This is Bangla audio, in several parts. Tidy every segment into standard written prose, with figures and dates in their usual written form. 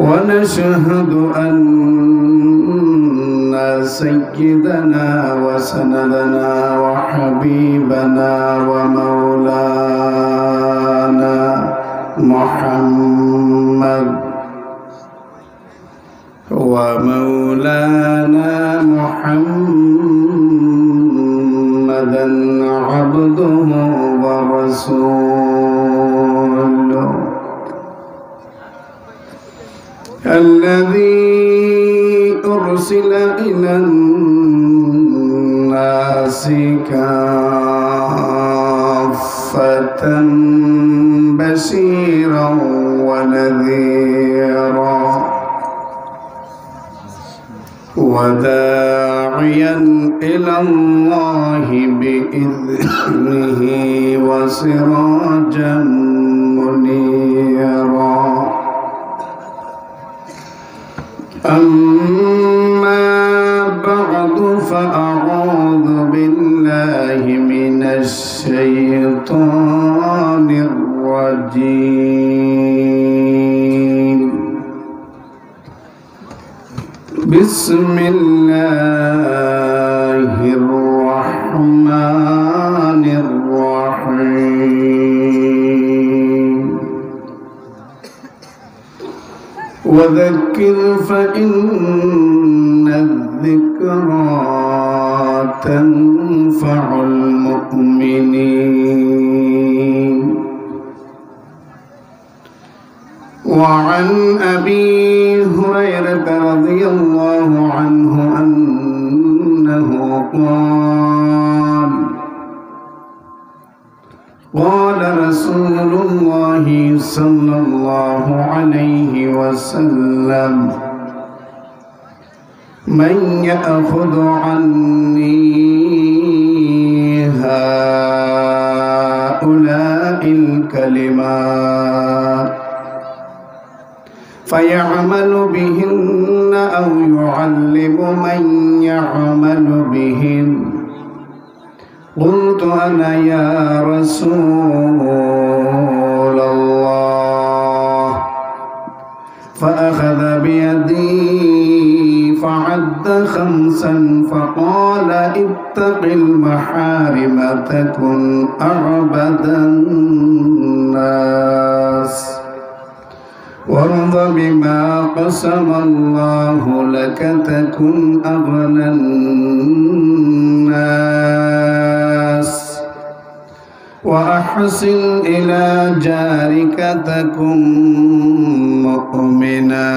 ونشهد أن سيدنا وسندنا وحبيبنا ومولانا محمدا عبده ورسوله الذي أرسل إلى الناس كافة بشيرا ونذيرا وداعيا إلى الله بإذنه وسراجا منيرا أما بعد فأعوذ بالله من الشيطان الرجيم بسم الله الرحمن الرحيم وذكر فإن الذكرى تنفع المؤمنين وعن أبي هريرة رضي الله عنه أنه قال رسول الله صلى الله عليه وسلم من يأخذ عني هؤلاء الكلمات فيعمل بهن أو يعلم من يعمل بهن قلت أنا يا رسول الله فأخذ بيدي فعد خمسا فقال اتق المحارم تكن أعبد الناس وارض بما قسم الله لك تكن أغنى الناس وأحسن إلى جارك تكن مؤمنا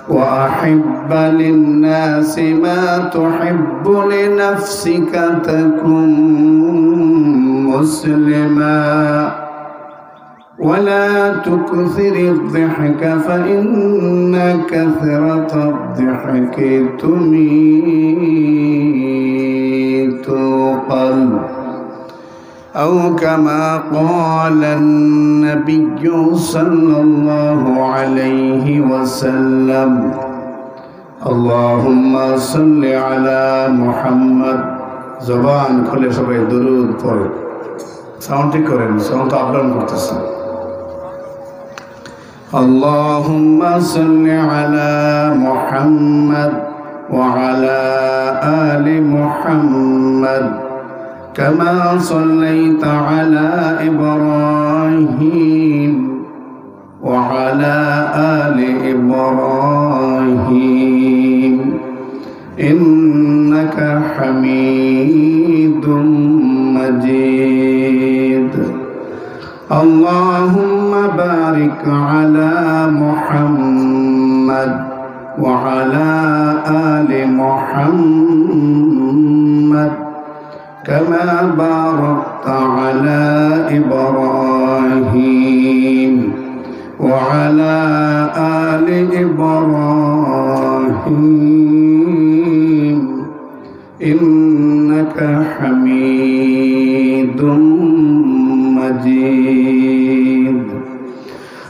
وأحب للناس ما تحب لنفسك تكن مسلما ولا تكثر الضحك فإن كثرة الضحك تميت القلب أو كما قال النبي صلى الله عليه وسلم اللهم صل على محمد زبان খুলে সবাই দরুদ পড়ো সাউন্ডটি করেন সাউন্ড আপ ডাউন করতেছেন اللهم صل على محمد وعلى آل محمد كما صليت على إبراهيم وعلى آل إبراهيم إنك حميد مجيد اللهم بارك على محمد وعلى آل محمد كما باركت على إبراهيم وعلى آل إبراهيم إنك حميد مجيد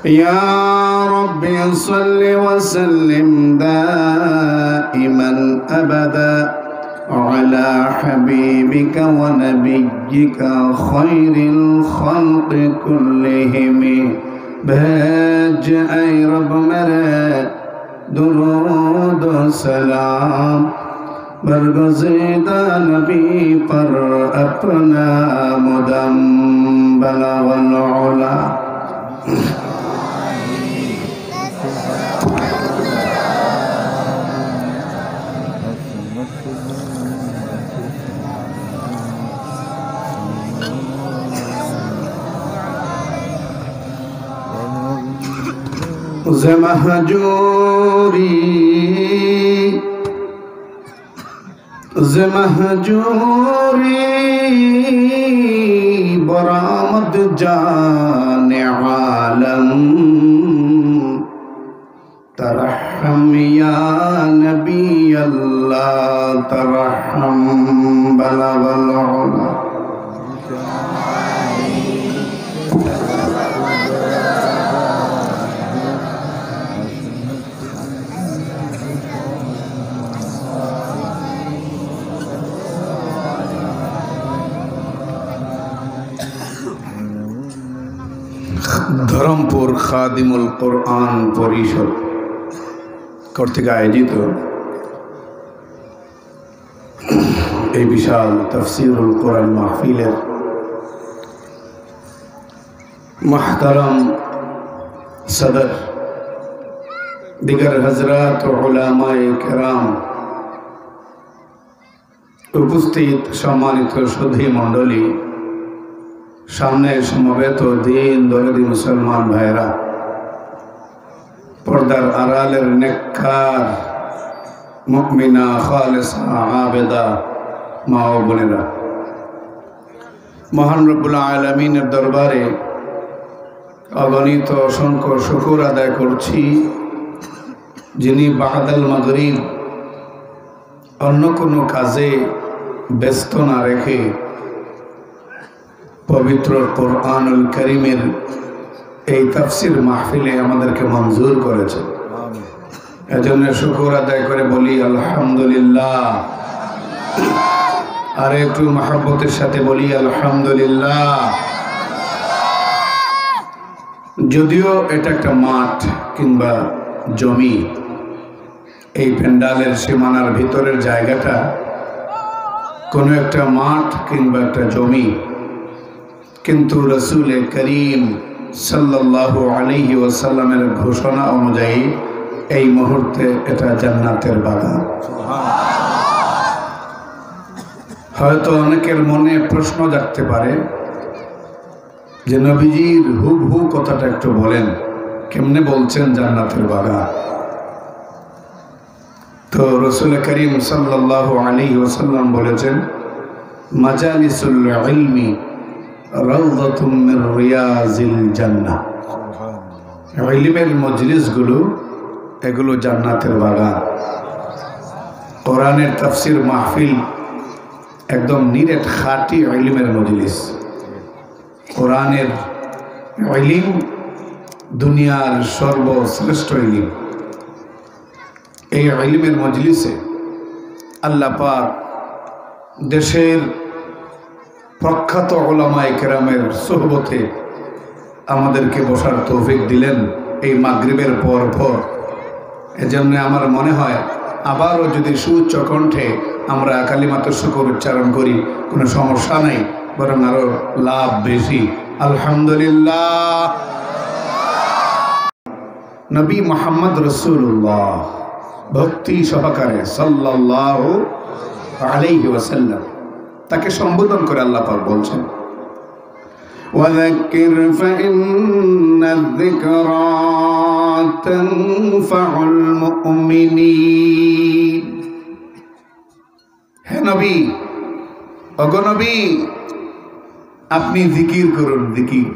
يا رب صل وسلم دائما أبدا على حبيبك ونبيك خير الخلق كلهم भेज ऐ रब मेरे दुरूद सलाम बरगज़ीदा नबी पर अपना मुदम बलगल उला। ज़महजूरी बरामद जाने आलम तरहम या नबी अल्लाह तरहम बलगल उला। ধরমপুর খাদিমুল কোরআন পরিষদ কর্তৃক আয়োজিত এই বিশাল তাফসীরুল কোরআন মাহফিলের মুহতারাম সদর, দিগর হযরত ও উলামায়ে কেরাম, উপস্থিত সম্মানিত সুধী মণ্ডলী, সামনে সমবেত দিন দরদি মুসলমান ভাইরা, পর্দার আড়ালের নেককার মুমিনা খালেসা আবেদা মা ও বোনেরা, মহান রব্বুল আলামিনের দরবারে অগণিত অসংখ্য শুকর আদায় করছি, যিনি বাদাল মাগরিব অন্য কোনো কাজে ব্যস্ত না রেখে পবিত্র কোরআনুল কারীমের এই তাফসীর মাহফিলে আমাদেরকে মঞ্জুর করেছে। এজন্য শুকর আদায় করে বলি আলহামদুলিল্লাহ। আর একটু মহব্বতের সাথে বলি আলহামদুলিল্লাহ। যদিও এটা একটা মাঠ কিংবা জমি, এই প্যান্ডালের সীমানার ভিতরের জায়গাটা কোনো একটা মাঠ কিংবা একটা জমি, কিন্তু রসুল করিম সাল্লাল্লাহু আলাইহি ওয়াসাল্লামের ঘোষণা অনুযায়ী এই মুহূর্তে এটা জান্নাতের বাগান। হয়তো অনেকের মনে প্রশ্ন জাগতে পারে যে নবীজির হুবহু কথাটা একটু বলেন, কেমনে বলছেন জান্নাতের বাগান? তো রসুল করিম সাল্লাল্লাহু আলাইহি ওয়াসাল্লাম বলেছেন, মাজালিসুল ইলমি রাউযাতুম মির রিয়াজিল জান্নাহ। ইলমের মজলিসগুলো এগুলো জান্নাতের বাগান। কোরআনের তাফসীর মাহফিল একদম নিরেট খাঁটি ইলমের মজলিস। কোরআনের ইলম দুনিয়ার সর্বশ্রেষ্ঠ ইলম। এই ইলমের মজলিসে আল্লাহ পাক দেশের প্রখ্যাত উলামায়ে কেরামের সোহবতে আমাদেরকে বসার তৌফিক দিলেন এই মাগরিবের পর। এজন্য আমার মনে হয় আবারও যদি সুউচ্চ কণ্ঠে আমরা কালিমাতুশ শুকর উচ্চারণ করি কোনো সমস্যা নাই, বরং আরো লাভ বেশি। আলহামদুলিল্লাহ। নবী মুহাম্মদ রাসূলুল্লাহ ভক্তি সহকারে সাল্লাল্লাহু আলাইহি ওয়াসাল্লাম তাকে সম্বোধন করে আল্লাহ পাক বলছেন, ওয়াযাক্কির ফাইন্নায-যিকরা তানফাউল মুমিনিন। হে নবী, ওগো নবী, আপনি জিকির করুন, জিকির।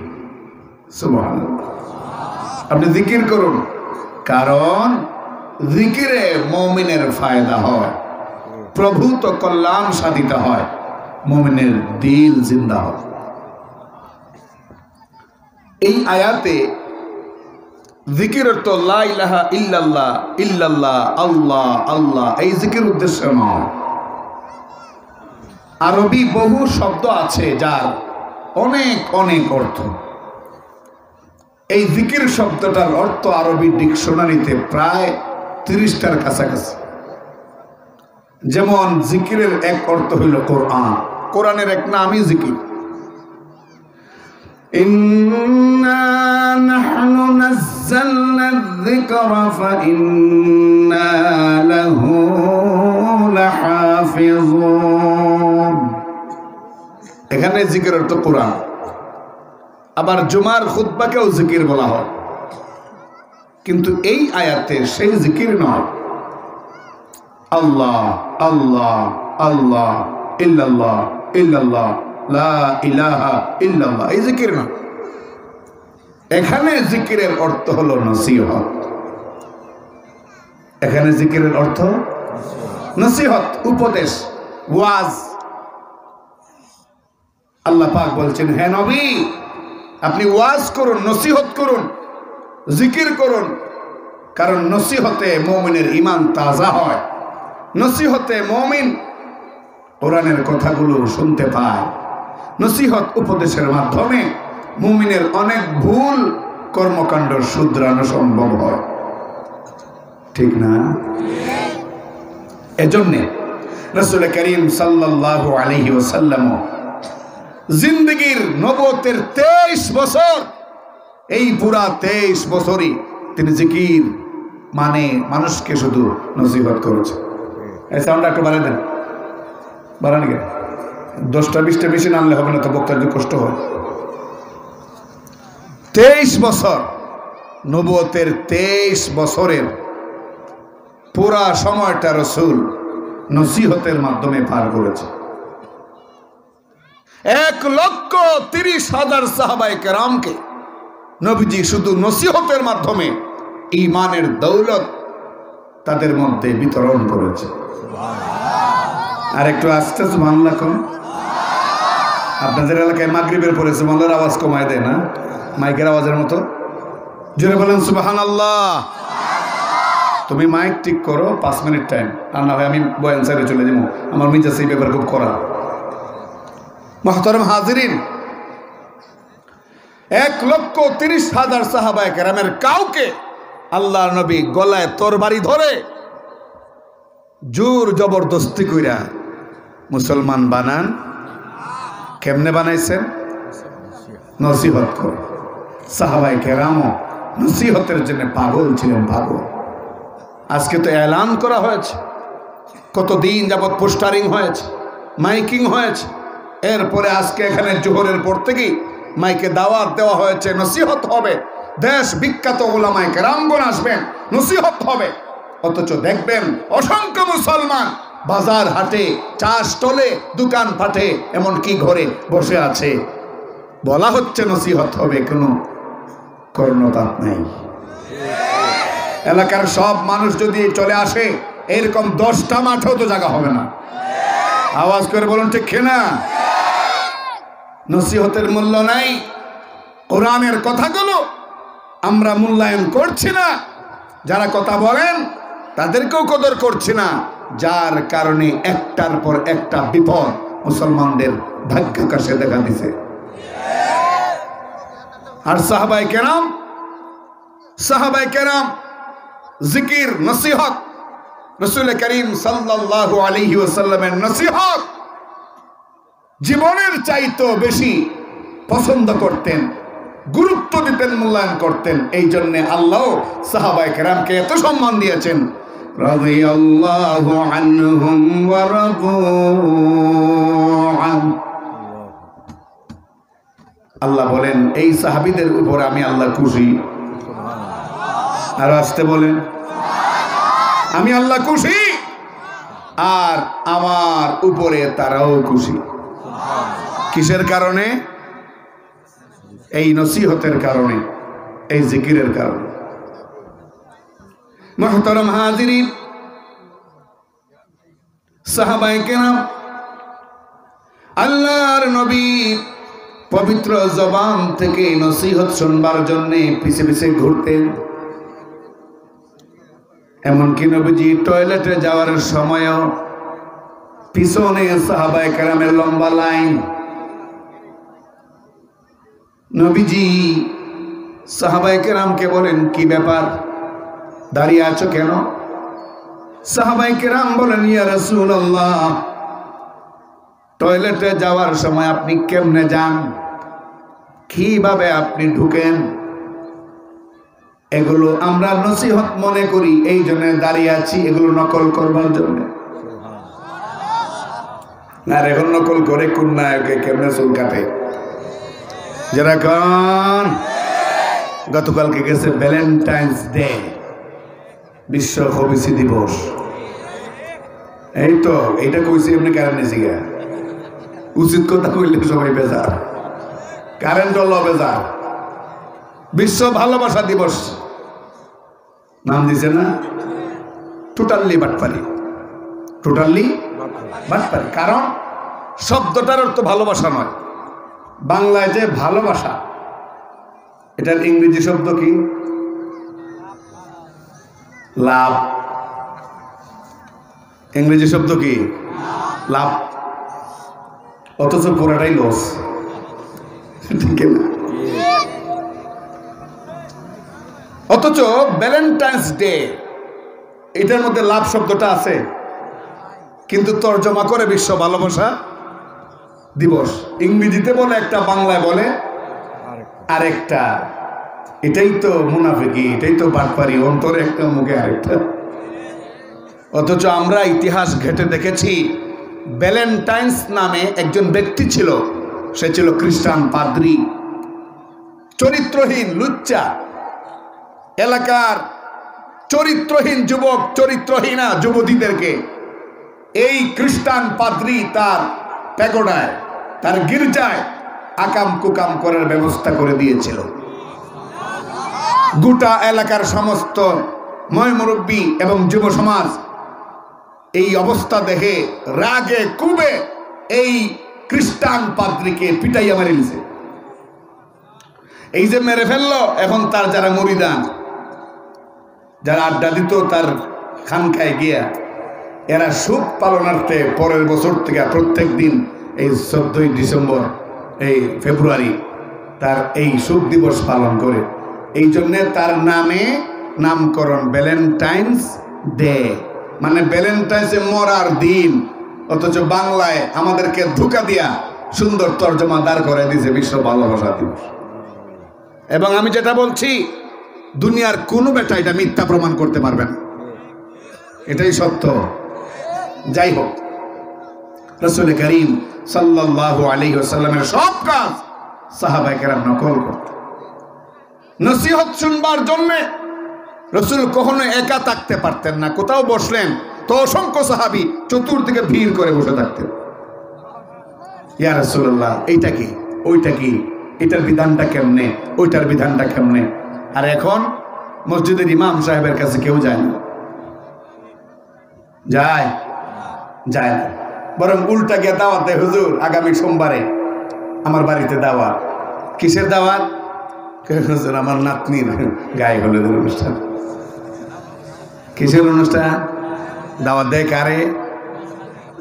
সুবহানাল্লাহ। আপনি জিকির করুন, কারণ জিকিরে মুমিনের ফায়দা হয়, প্রভূত কল্যাণ সাধিত হয়, মুমিনের দিল জিন্দা হয়। এই আয়াতে জিকির অর্থ লা ইলাহা ইল্লাল্লাহ, ইল্লাল্লাহ, আল্লাহ আল্লাহ, এই জিকির উদ্দেশ্য নয়। আরবি বহু শব্দ আছে যার অনেক অনেক অর্থ। এই জিকির শব্দটার অর্থ আরবি ডিকশনারিতে প্রায় 30টার কাছাকাছি। যেমন জিকিরের এক অর্থ হইল কোরআন, কোরআনের এক নামই জিকির। ইন্না নাহনু নাযালনা যিকরা ফাইন্না লাহু লাহাফিজুন। এখানে জিকির অর্থ কোরআন। আবার জুমার খুতবাকেও জিকির বলা হয়, কিন্তু এই আয়াতে সেই জিকির নয়। আল্লাহ আল্লাহ আল্লাহ ইল্লাল্লাহ ইল্লাল্লাহ লা ইলাহা ইল্লাল্লাহ, এই জিকির না। এখানে জিকিরের অর্থ হলো নসিহত। এখানে জিকিরের অর্থ নসিহত, উপদেশ, ওয়াজ। আল্লাহ পাক বলছেন, হে নবী, আপনি ওয়াজ করুন, নসিহত করুন, জিকির করুন। কারণ নসিহতে মুমিনের ঈমান তাজা হয়। নসিহতে মুমিন কোরআনের কথাগুলো শুনতে পায়। নসিহত উপদেশের মাধ্যমে মুমিনের অনেক ভুল কর্মকাণ্ড শুধরানো সম্ভব হয়, ঠিক না? এজন্যে রাসূল করিম সাল্লাল্লাহু আলাইহি ওয়াসাল্লাম জিন্দেগীর নবুয়তের 23 বছর, এই পুরা 23 বছরই তিনি জিকির মানে মানুষকে শুধু নসিহত করেছে। এই সাউন্ড একটু বাড়াই দেন, বাড়ান গে 10টা 20টা বেশি নামলে হবে না, তো বক্তার যে কষ্ট হয়। 23 বছর নবুয়তের 23 বছরের পুরা সময়টা রাসূল নসিহতের মাধ্যমে পার করেছে। 1,30,000 সাহাবায়ে কেরামকে নবীজি শুধু নসিহতের মাধ্যমে ঈমানের দৌলত তাদের মধ্যে বিতরণ করেছে। আর একটু আস্তে সুবহানাল্লাহ কোন। আপনাদের এলাকায় মাগরিবের পরে সুবহানাল্লাহর আওয়াজ কমায় দেয় না, মাইকের আওয়াজের মতো। জোরে বলেন সুবহানাল্লাহ। তুমি মাইক ঠিক করো, 5 মিনিট টাইম, আর না হয় আমি বয়ান সাইডে চলে যাবো। আমার মিজাজ এই ব্যাপার খুব করা। মুহতারাম হাজিরিন, 1,30,000 সাহাবায়ে কেরামের কাউকে আল্লাহর নবী গলায় তরবারি ধরে জোর জবরদস্তি কইরা মুসলমান বানান। কেমনে বানাইছেন? নসিহত করে। সাহাবায়ে কেরামও নসিহতের জন্য পাগল ছিলেন, পাগল। আজকে তো এলান করা হয়েছে, কতদিন যাবৎ পোস্টারিং হয়েছে, মাইকিং হয়েছে। এরপরে আজকে এখানে জোহরের পর থেকেই মাইকে দাওয়াত দেওয়া হয়েছে, নসিহত হবে, দেশ বিখ্যাত উলামায়ে কেরামগণ আসবেন, নসিহত হবে। অথচ দেখবেন অসংখ্য মুসলমান বাজার হাটে, চা স্টলে, দোকান পাটে, এমনকি ঘরে বসে আছে। বলা হচ্ছে নসিহত হবে, কোনো কর্ণপাত নেই। এলাকার সব মানুষ যদি চলে আসে, এরকম 10টা মাঠেও তো জায়গা হবে না। আওয়াজ করে বলুন ঠিক কিনা? নসিহতের মূল্য নাই। কোরআনের কথাগুলো আমরা মূল্যায়ন করছি না। যারা কথা বলেন তাদেরকেও কদর করছি না, যার কারণে একটার পর একটা বিপদ মুসলমানদের ভাগ্যাকাশে দেখা দিছে। আর সাহাবায়ে কেরাম জিকির, নসিহত, রাসূল করিম সাল্লাল্লাহু আলাইহি ওয়াসাল্লামের নসিহত জীবনের চাইতে বেশি পছন্দ করতেন, গুরুত্ব দিতেন, মূল্যায়ন করতেন। এই জন্য আল্লাহ সাহাবায়ে কেরামকে এত সম্মান দিয়েছেন। রাদিয়াল্লাহু আনহুম ওয়া রাদু আন। আল্লাহ বলেন, এই সাহাবীদের উপর আমি আল্লাহ খুশি। আর আসতে বলেন, আমি আল্লাহ খুশি, আর আমার উপরে তারাও খুশি। কিসের কারণে? এই নসিহতের কারণে, এই জিকিরের কারণে। মুহতারাম হাজিরিন, সাহাবায়ে কেরাম আল্লাহর নবী পবিত্র জবান থেকে নসিহত শুনবার জন্য পিছে পিছে ঘুরতেন। এমনকি নবীজি টয়লেটে যাওয়ার সময়ও পিছনে সাহাবায়ে কেরামের লম্বা লাইন। নবীজি সাহাবায়ে কেরামকে বলেন, কি ব্যাপার, দাঁড়িয়ে আছো কেন? সাহাবায়ে কেরাম বলেন, ইয়া রাসূলুল্লাহ, টয়লেটে যাওয়ার সময় আপনি কেমনে যান, কিভাবে আপনি ঢুকেন, এগুলো আমরা নসিহত মনে করি, এই জন্য দাঁড়িয়ে আছি, এগুলো নকল করবার জন্য। আর এখন নকল করে কোন নায়কে কেমনে চুল কাটে যারা কন। গতকালকে গেছে ভ্যালেন্টাইন্স ডে, বিশ্ব হবিসি দিবস। এই তো এইটা কইছি এমনি কারণ নিছিগা, উচিত কথা কইলে সবাই বেজার, কারেন্ট হলো বেজার। বিশ্ব ভালোবাসা দিবস নাম দিছে না, টোটালি বাটপারি, টোটালি বাটপারি। কারণ শব্দটার অর্থ ভালোবাসা নয়, বাংলায় যে ভালোবাসা, এটার ইংরেজি শব্দ কি? লাভ। ইংরেজি শব্দ কি? লাভ। অথচ পুরাটাই লস, ঠিক না? অথচ ভ্যালেন্টাইন্স ডে, এটার মধ্যে লাভ শব্দটা আছে, কিন্তু তর্জমা করে বিশ্ব ভালোবাসা দিবস। ইংরেজিতে বলে একটা, বাংলায় বলে আরেকটা। এটাই তো মুনাফিকি, এটাই তো বাটপারি, অন্তরে একটা মুখে আরেকটা। অথচ আমরা ইতিহাস ঘেটে দেখেছি, ভ্যালেন্টাইন্স নামে একজন ব্যক্তি ছিল, সে ছিল খ্রিস্টান পাদ্রী, চরিত্রহীন লুচ্চা, এলাকার চরিত্রহীন যুবক, চরিত্রহীনা যুবতীদেরকে এই খ্রিস্টান পাদ্রী তার প্যাগোডায়, তার গির্জায় আকাম কুকাম করার ব্যবস্থা করে দিয়েছিল। গোটা এলাকার সমস্ত ময়মুরব্বী এবং যুব সমাজ এই অবস্থা দেখে রাগে কুবে এই খ্রিস্টান পাদ্রীকে পিটাইয়া মারি দিয়েছে। এই যে মেরে ফেললো, এখন তার যারা মুরিদান, যারা আড্ডা দিত তার খানকায় গিয়া, এরা সুখ পালনার্থে পরের বছর থেকে প্রত্যেক দিন এই 14ই ডিসেম্বর, এই ফেব্রুয়ারি তার এই সুখ দিবস পালন করে। এই জন্যে তার নামে নামকরণ ভ্যালেন্টাইন্স ডে, মানে ভ্যালেন্টাইন্সে মরার দিন। অথচ বাংলায় আমাদেরকে ধোঁকা দিয়া সুন্দর তর্জমা দাঁড় করে দিয়েছে বিশ্ব ভালোবাসা দিবস। এবং আমি যেটা বলছি, দুনিয়ার কোনো বেটা এটা মিথ্যা প্রমাণ করতে পারবে না, এটাই সত্য। যাই হোক, রাসূল করিম সাল্লাল্লাহু আলাইহি ওয়াসাল্লামের সব কাজ সাহাবায়ে কেরাম নকল করত। নসিহত শুনবার জন্য রাসূল কখনো একা থাকতে পারতেন না, কোথাও বসলেন তো অসংখ্য সাহাবী চতুর্দিকে ভিড় করে বসে থাকতেন। ইয়া রাসূলুল্লাহ, এইটা কি, ওইটা কি, এটার বিধানটা কেমনে, ওইটার বিধানটা কেমনে। আর এখন মসজিদের ইমাম সাহেবের কাছে কেউ যায় না, যায় যায় না, বরং উল্টা গিয়ে দাওয়াত দেয়, হুজুর আগামী সোমবারে আমার বাড়িতে দাওয়াত। কিসের দাওয়াত? হুজুর আমার নাতনির গায়ে হলুদের অনুষ্ঠান। কিসের অনুষ্ঠান? দাওয়াত দেয় কারে?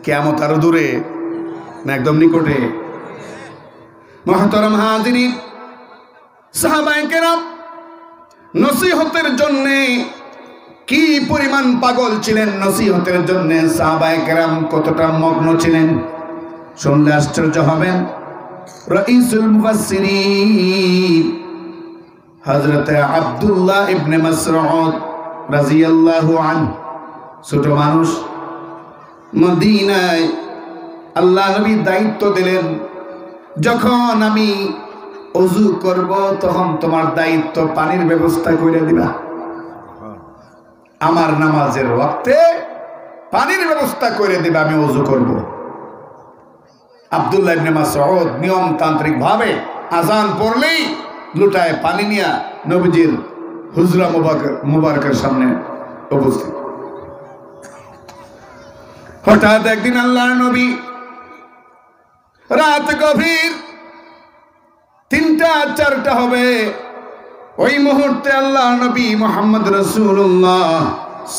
কিয়ামত আরো দূরে না একদম নিকটে? মুহতারাম হাজিরিন, সাহাবায়ে কেরাম নসিহতের জন্য কি পরিমাণ পাগল ছিলেন, নসিহতের জন্য সাহাবায়ে কেরাম কতটা মগ্ন ছিলেন, শুনলে আশ্চর্য হবেন। রাইসুল মুফাসসিরিন হযরত আব্দুল্লাহ ইবনে মাসউদ রাদিয়াল্লাহু আনহু, ছোট মানুষ, মদিনায় আল্লাহ নবী দায়িত্ব দিলেন, যখন আমি ওযু করব তখন তোমার দায়িত্ব পানির ব্যবস্থা করে দিবা, আমার নামাজের ওয়াক্তে পানির ব্যবস্থা করে দিবা, আমি ওযু করব। আব্দুল্লাহ ইবনে মাসউদ নিয়মতান্ত্রিক ভাবে আজান পড়লেই লুটায় পানি নিয়ে নবীজির হুজরা মুবারকের সামনে উপস্থিত। হঠাৎ একদিন আল্লাহর নবী, রাত গভীর, 3টা-4টা হবে, ওই মুহূর্তে আল্লাহর নবী মুহাম্মদ রাসূলুল্লাহ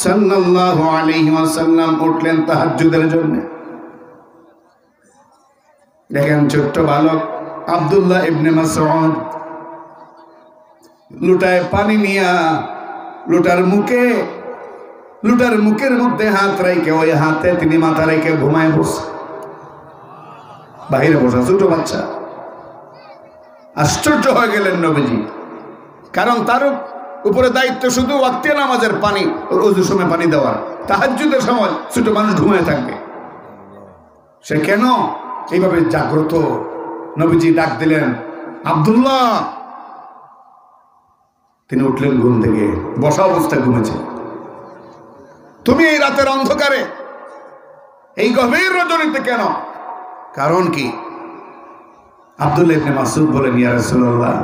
সাল্লাল্লাহু আলাইহি ওয়াসাল্লাম উঠলেন তাহাজ্জুদের জন্য। দেখেন ছোট্ট বালক আব্দুল্লাহ ইবনে মাসউদ লুটায় পানি নিয়া লুটার মুখের মধ্যে হাত রাইকে ওই হাতে তিনি মাথা রেখে ঘুমায় বসে, বাহিরে বসা ছোট বাচ্চা। আশ্চর্য হয়ে গেলেন নবীজি, কারণ তার উপরে দায়িত্ব শুধু ওয়াক্তে নামাজের পানি, ওযুর সময় পানি দেওয়ার, তাহাজ্জুদের সময় ছোট মানুষ ঘুমিয়ে থাকবে, সে কেন এইভাবে জাগ্রত? নবীজি ডাক দিলেন, আব্দুল্লাহ। তিনি উঠলেন ঘুম থেকে, বসা অবস্থায় ঘুমেছে। তুমি এই রাতের অন্ধকারে এই গভীর রজনীতে কেন? কারণ কি? আব্দুল্লাহ ইবনে মাসউদ বলেন, ইয়া রাসূলুল্লাহ,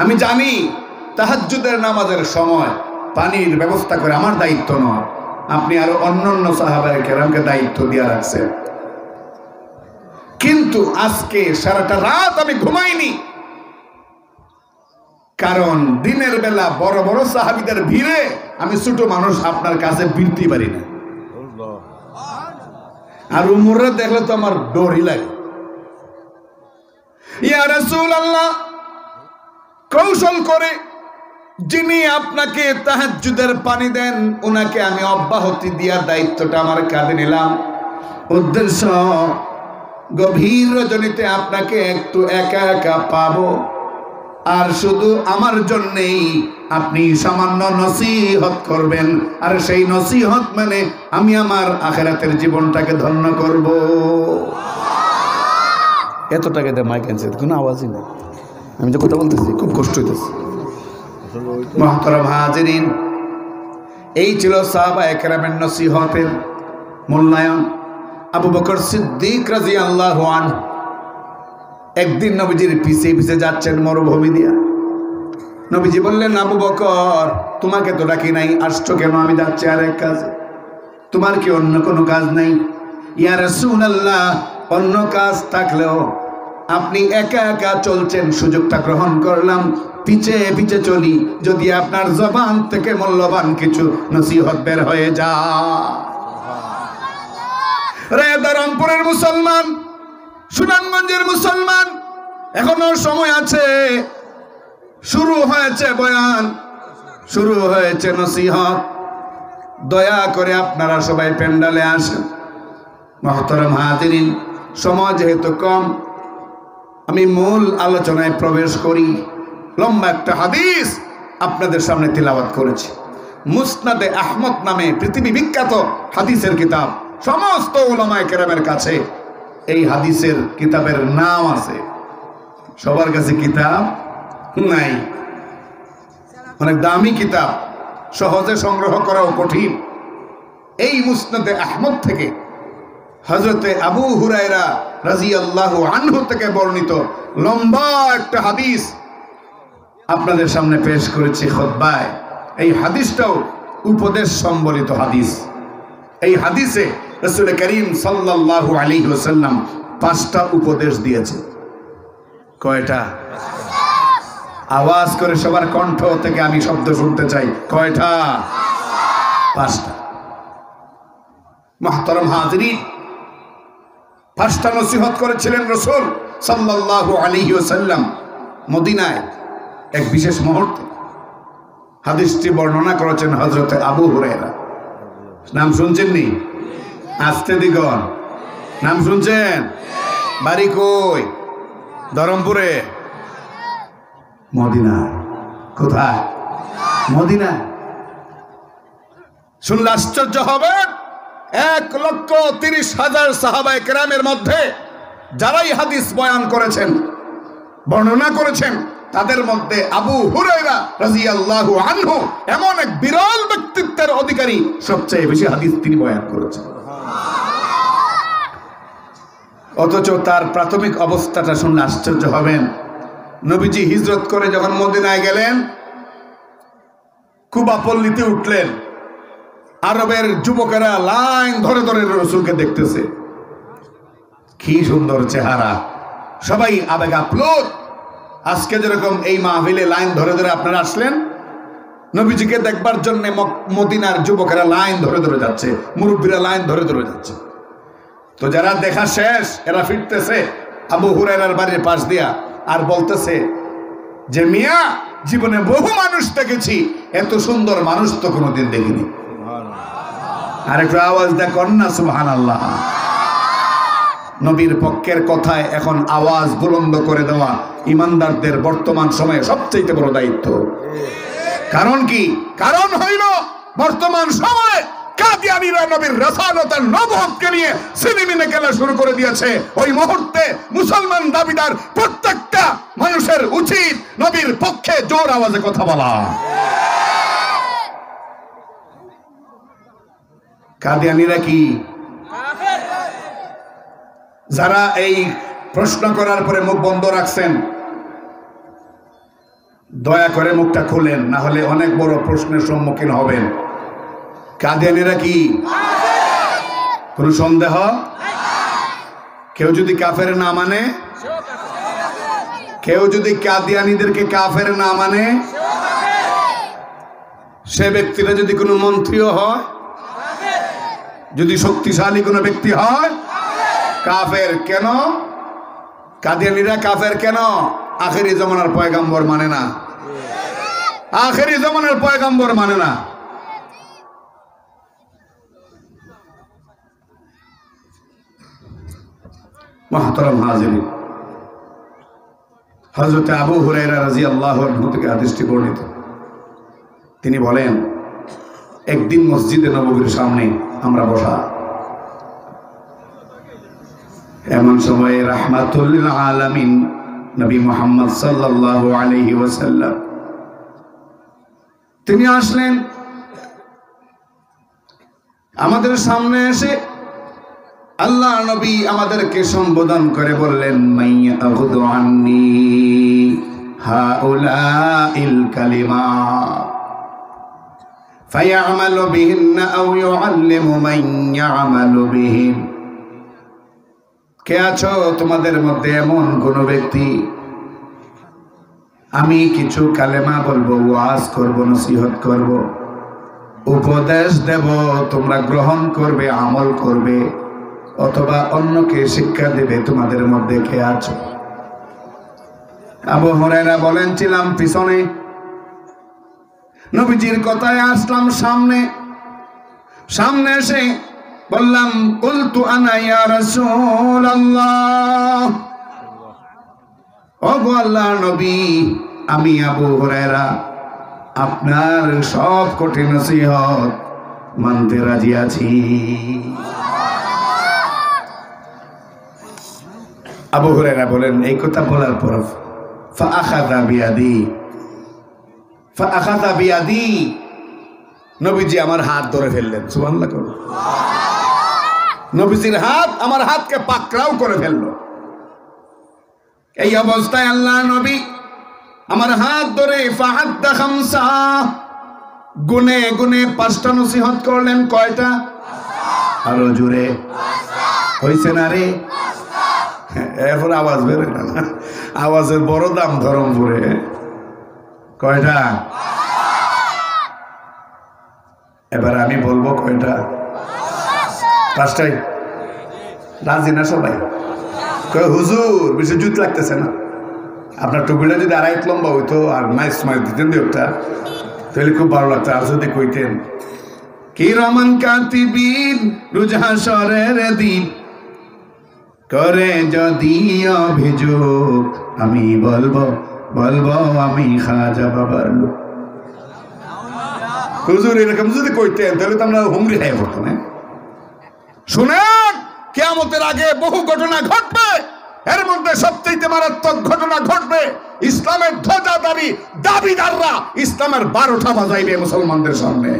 আমি জানি তাহাজ্জুদের নামাজের সময় পানির ব্যবস্থা করে আমার দায়িত্ব নয়, আপনি আরো অন্যান্য সাহাবায়ে কেরামকে দায়িত্ব দিয়ে রাখছেন, কিন্তু আজকে সারাটা রাত আমি ঘুমাইনি, কারণ দিনের বেলা বড় বড় সাহাবীদের ভিড়ে আমি ছোট মানুষ আপনার কাছে ভিড়তে পারি না, আর উমরে দেখলে তো আমার ডরই লাগে। ইয়া রাসূলুল্লাহ, কৌশল করে যিনি আপনাকে তাহাজ্জুদের পানি দেন ওনাকে আমি অব্যাহতি দেওয়ার দায়িত্বটা আমার কাঁধে নিলাম। উদ্দেশ্য, গভীর রজনীতে আপনাকে একটু একা একা পাবো, আর শুধু আমার জন্যেই আপনি সামান্য নসিহত করবেন, আর সেই নসিহত মানে আমি আমার আখিরাতের জীবনটাকে ধন্য করব। এতটাকে দে মাইক আনছে, কোনো আওয়াজই নেই, আমি যে কথা বলতেছি খুব কষ্ট হইতেছে। মুহতারাম হাজিরিন, এই ছিল সাহাবায়ে কেরামের নসিহতের মূল্যায়ন। আবু বকর সিদ্দিক রাদিয়াল্লাহু আনহু একদিন নবীজির পিছে পিছে যাচ্ছেন মরুভূমি দিয়া। নবীজি বললেন, আবু বকর, তোমাকে তো ডাকি নাই, আসছো কেন? আমি যাচ্ছি আরেক কাজে, তোমার কি অন্য কোনো কাজ নাই? ইয়া রাসূলুল্লাহ, অন্য কাজ থাকলেও আপনি একা একা চলছেন, সুযোগটা গ্রহণ করলাম, পিছে পিছে চলি, যদি আপনার জবান থেকে মূল্যবান কিছু নসিহত বের হয়ে যায়। রে ধরমপুরের মুসলমান, সুনামগঞ্জের মুসলমান, এখনো সময় আছে। শুরু হয়েছে বয়ান, শুরু হয়েছে নসিহত। দয়া করে আপনারা সবাই প্যান্ডালে আসেন। মুহতারাম হাজিরিন, সময় যেহেতু কম, আমি মূল আলোচনায় প্রবেশ করি। লম্বা একটা হাদিস আপনাদের সামনে তিলাওয়াত করেছি। মুসনাদে আহমদ নামে পৃথিবী বিখ্যাত হাদিসের কিতাব, সমস্ত উলামায়ে কেরামের কাছে এই হাদিসের কিতাবের নাম আছে, সবার কাছে কিতাব নাই। অনেক দামি কিতাব, সহজে সংগ্রহ করাও কঠিন। এই মুসনাদে আহমদ থেকে হযরতে আবু হুরায়রা রাদিয়াল্লাহু আনহু থেকে বর্ণিত লম্বা একটা হাদিস আপনাদের সামনে পেশ করেছি খুতবায়। এই হাদিসটাও উপদেশ সম্বলিত হাদিস। এই হাদিসে রাসূল করিম সাল্লাল্লাহু আলাইহি ওয়াসাল্লাম 5টা উপদেশ দিয়েছে। কয়টা? আওয়াজ করে সবার কণ্ঠ থেকে আমি শব্দ শুনতে চাই। কয়টা? 5টা। মুহতারাম হাজিরিন, 5টা নসিহত করেছিলেন রাসূল সাল্লাল্লাহু আলাইহি ওয়াসাল্লাম মদিনায় এক বিশেষ মুহূর্তে। হাদিসটি বর্ণনা করেছেন হযরতে আবু হুরায়রা। নাম শুনছেন নি? আস্তে দিগন, নাম শুনছেন? বাড়ি কই? ধরমপুরে। মদিনায়। কোথায়? মদিনায়। শুনলে আশ্চর্য হবেন, 1,30,000 সাহাবায়ে কেরামের মধ্যে যারাই হাদিস বয়ান করেছেন, বর্ণনা করেছেন, তাদের মধ্যে আবু হুরায়রা রাদিয়াল্লাহু আনহু এমন এক বিরল ব্যক্তিত্বের অধিকারী, সবচেয়ে বেশি হাদিস তিনি বয়ান করেছেন। অথচ তার প্রাথমিক অবস্থাটা শুনলে আশ্চর্য হবেন। নবীজি হিজরত করে যখন মদিনায় গেলেন, কুবা পল্লীতে উঠলেন, আরবের যুবকেরা লাইন ধরে ধরে রাসূলকে দেখতেছে। কি সুন্দর চেহারা, সবাই আবেগ আপ্লুত। আজকে যেরকম এই মাহফিলে লাইন ধরে ধরে আপনারা আসলেন, নবীজিকে দেখবার জন্য মদিনার যুবকেরা লাইন ধরে ধরে যাচ্ছে, মুরব্বীরা লাইন ধরে ধরে যাচ্ছে। তো যারা দেখা শেষ, এরা ফিরতেছে আবু হুরায়রার বাড়ির পাশ দিয়া, আর বলতেছে যে, মিয়া জীবনে বহু মানুষ দেখেছি, এত সুন্দর মানুষ তো কোনোদিন দেখিনি। আর একটু আওয়াজ দেখুন না সুবহানাল্লাহ। নবীর পক্ষের কথায় এখন আওয়াজ বুলন্দ করে দেওয়া ইমানদারদের বর্তমান সময়ে সবচেয়ে বড় দায়িত্ব। কারণ কি? কারণ হইল বর্তমান সময়ে কাদিয়ানীরা নবীর রাসালত আর নবুয়তকে নিয়ে সিনেমিনে খেলা শুরু করে দিয়েছে। ওই মুহূর্তে মুসলমান দাবিদার প্রত্যেকটা মানুষের উচিত নবীর পক্ষে জোর আওয়াজে কথা বলা। কাদিয়ানীরা কি? যারা এই প্রশ্ন করার পরে মুখ বন্ধ রাখছেন, দয়া করে মুখটা খুলেন, না হলে অনেক বড় প্রশ্নের সম্মুখীন হবেন। কাদিয়ানীরা কি? কোন সন্দেহ? কেউ যদি কাফের না মানে, কেউ যদি কাদিয়ানীদেরকে কাফের না মানে, সে ব্যক্তিরা যদি কোনো মন্ত্রীও হয়, যদি শক্তিশালী কোনো ব্যক্তি হয়, কাফের। কেন কাদিয়ানীরা কাফের? কেন? আখেরি জমানার পয়গাম্বর মানে না, আখেরি জমানার পয়গাম্বর মানে না। মুহতারাম হাজিরিন, হযরত আবু হুরায়রা রাদিয়াল্লাহু আনহু থেকে হাদিসটি বর্ণিত। তিনি বলেন, একদিন মসজিদে নববীর সামনে আমরা বসা, এমন সময়ে রাহমাতুল লিল আলামিন নবী মুহাম্মদ সাল্লাল্লাহু আলাইহি ওয়াসাল্লাম তিনি আসলেন। আমাদের সামনে এসে আল্লাহ নবী আমাদেরকে সম্বোধন করে বললেন, মাইয়া আগুদু আন্নি হাউলাইল কালিমা ফায়ামালু বিহিন্না আও ইউআল্লিমু মান ইয়ামালু বিহিন। কে আছো তোমাদের মধ্যে এমন কোন ব্যক্তি, আমি কিছু কালেমা বলবো, ওয়াজ করব, নসিহত করব, উপদেশ দেব, তোমরা গ্রহণ করবে, আমল করবে, অথবা অন্যকে শিক্ষা দেবে, তোমাদের মধ্যে কে আছো? আবু হুরায়রা বলেন, ছিলাম পিছনে, নবীজির কথায় আসলাম সামনে। সামনে এসে বললাম, কুলতু আনা ইয়া রাসূলুল্লাহ, ওগো আল্লাহর নবী, আমি আবু হুরায়রা আপনার সব কঠিন নসিহত মানতে রাজি আছি। আবু হুরায়রা বলেন, এই কথা বলার পর ফাআখাযা বিয়াদি, নবীজি আমার হাত ধরে ফেললেন। সুবহানাল্লাহ। নবীজির হাত আমার হাতকে পাকড়াও করে ফেললো। এই অবস্থায় আল্লাহ নবী আমার হাত ধরে ফাহাদ্দা খামসা, গুনে গুনে 5টা নসিহত করলেন। কয়টা? আরো জোরে হইছে না রে? এরপর আওয়াজ বেরোয় না, আওয়াজের বড় দাম ধরমপুরে। কয়টা? এবার আমি বলবো কয়টা? 5টাই। রাজি না সবাই? কয় হুজুর বেশি জুত লাগতেছে না, আপনার টুপিটা যদি 2.5 লম্বা হইতো আর নাইস মাইস দিতেন একটা, তাহলে খুব ভালো লাগতো। আর যদি কইতেন কিরামান কাতিবিন রুজহাসরের দিন করে যদি অভিযোগ, আমি বলবো আমি খাজা বাবার লোক। হুজুর এরকম যদি কইতেন তাহলে তো আমরা হুমড়ি খাই পড়তাম। শুনেন, কিয়ামতের আগে বহু ঘটনা ঘটবে, এর মধ্যে সবচেয়ে মারাত্মক ঘটনা ঘটবে। ইসলামের ধ্বজাধারী দাবিদাররা ইসলামের 12টা বাজাইবে মুসলমানদের সামনে।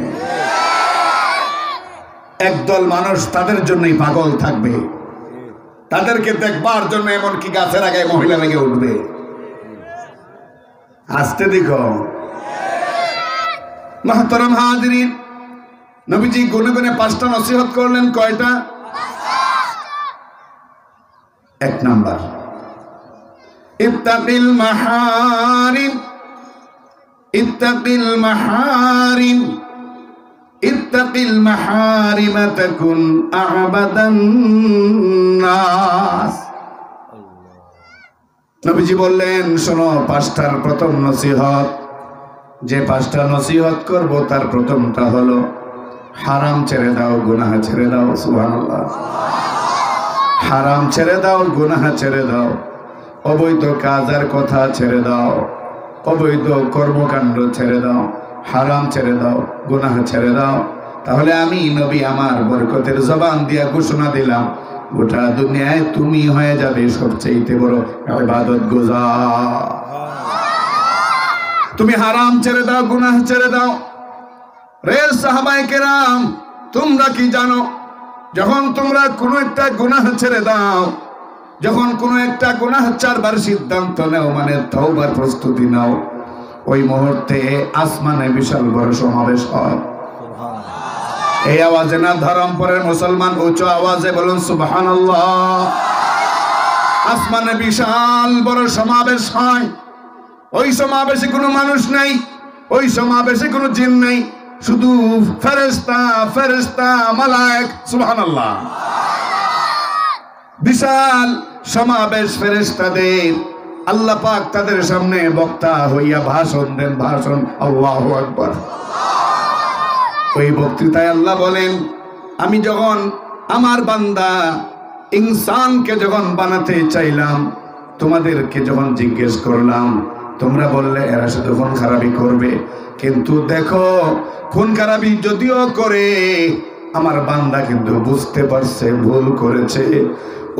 একদল মানুষ তাদের জন্যই পাগল থাকবে, তাদেরকে দেখবার জন্য এমনকি গাছের আগে মহিলা লেগে উঠবে। আসতে দেখো। মুহতারাম হাজিরিন, নবীজি গুনে গুনে 5টা নসিহত করলেন। কয়টা? 1 নাম্বার, ইত্তাকিল মাহারিম, ইত্তাকিল মাহারিম, ইত্তাকিল মাহারিম তাকুন আবাদান নাস। নবীজি বললেন, শোনো, 5টার প্রথম নসিহত, যে 5টা নসিহত করব তার প্রথমটা হলো হারাম ছেড়ে দাও, গুনাহ ছেড়ে দাও। সুবহানাল্লাহ। হারাম ছেড়ে দাও, গুনাহ ছেড়ে দাও, অবৈধ কাজ আর কথা ছেড়ে দাও, অবৈধ কর্মকাণ্ড ছেড়ে দাও, হারাম ছেড়ে দাও, গুনাহ ছেড়ে দাও। তাহলে আমি নবী আমার বরকতের জবান দিয়া ঘোষণা দিলাম, গোটা দুনিয়ায় তুমি হয়ে যাবে সবচেয়ে বড় ইবাদত গুজার। তুমি হারাম ছেড়ে দাও, গুনাহ ছেড়ে দাও। রে সাহাবায়ে কেরাম, তোমরা কি জানো, যখন তোমরা কোনো একটা গুনাহ ছেড়ে দাও, যখন কোনো একটা গুনাহ ছাড়বার সিদ্ধান্ত নাও, মানে তওবার প্রস্তুতি নাও, ওই মুহূর্তে আসমানে বিশাল বড় সমাবেশ হয়। এই আওয়াজে না ধরমপুরের মুসলমান উঁচু আওয়াজে বলুন সুবহানাল্লাহ। আসমানে বিশাল বড় সমাবেশ হয়। ওই সমাবেশে কোনো মানুষ নেই, ওই সমাবেশে কোনো জিন নেই, শুধু ফেরেশতা, ফেরেশতা, মালায়েক। সুবহানাল্লাহ। বিশাল সমাবেশ ফেরেশতাদের, আল্লাহ পাক তাদের সামনে বক্তা হইয়া ভাষণ দেন, ভাষণ। আল্লাহু আকবার। ওই বক্তৃতায় আল্লাহ বলেন, আমি যখন আমার বান্দা ইনসানকে যখন বানাতে চাইলাম, তোমাদেরকে যখন জিজ্ঞেস করলাম, তোমরা বললে এরা শুধু খুন খারাপি করবে, কিন্তু দেখো খুন খারাপি যদিও করে আমার বান্দা কিন্তু বুঝতে পারছে ভুল করেছে,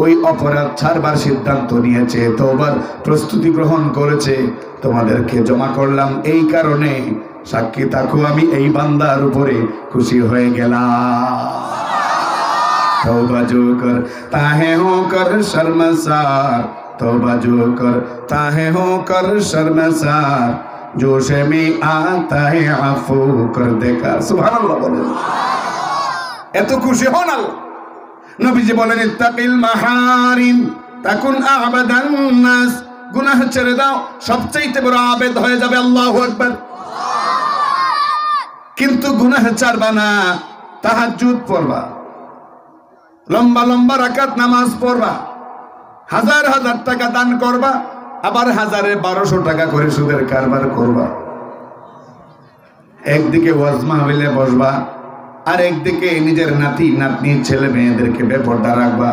ওই অপরাধ ছাড়বার সিদ্ধান্ত নিয়েছে, তওবার প্রস্তুতি গ্রহণ করেছে, তোমাদেরকে জমা করলাম এই কারণে, সাক্ষী থাকো আমি এই বান্দার উপরে খুশি হয়ে গেলাম। তওবা जो कर ताहे हो कर शर्मसार, तौबा जो कर ताहे हो कर शर्मसार, जोशे में आता है आफू कर देगा। सुबहानाल्लाह बोलेন। এত খুশি হন আল্লাহ। নবীজি বলেন, ইত্তাকিল মাহারিম তাকুন আবাদান নাস। গুনাহ ছেড়ে দাও, সবচেয়ে বড় আবেদ হয়ে যাবে। আল্লাহু আকবার। কিন্তু গুনাহ ছাড়বা না, তাহাজ্জুদ পড়বা, লম্বা লম্বা রাকাত নামাজ পড়বা, হাজার হাজার টাকা দান করবা, আবার 1200 টাকা করে সুদের কারবার করবা। একদিকে ওয়াজ মাহফিলে বসবা, আর একদিকে নিজের নাতি নাতনি ছেলে মেয়েদেরকে বেপরদা রাখবা।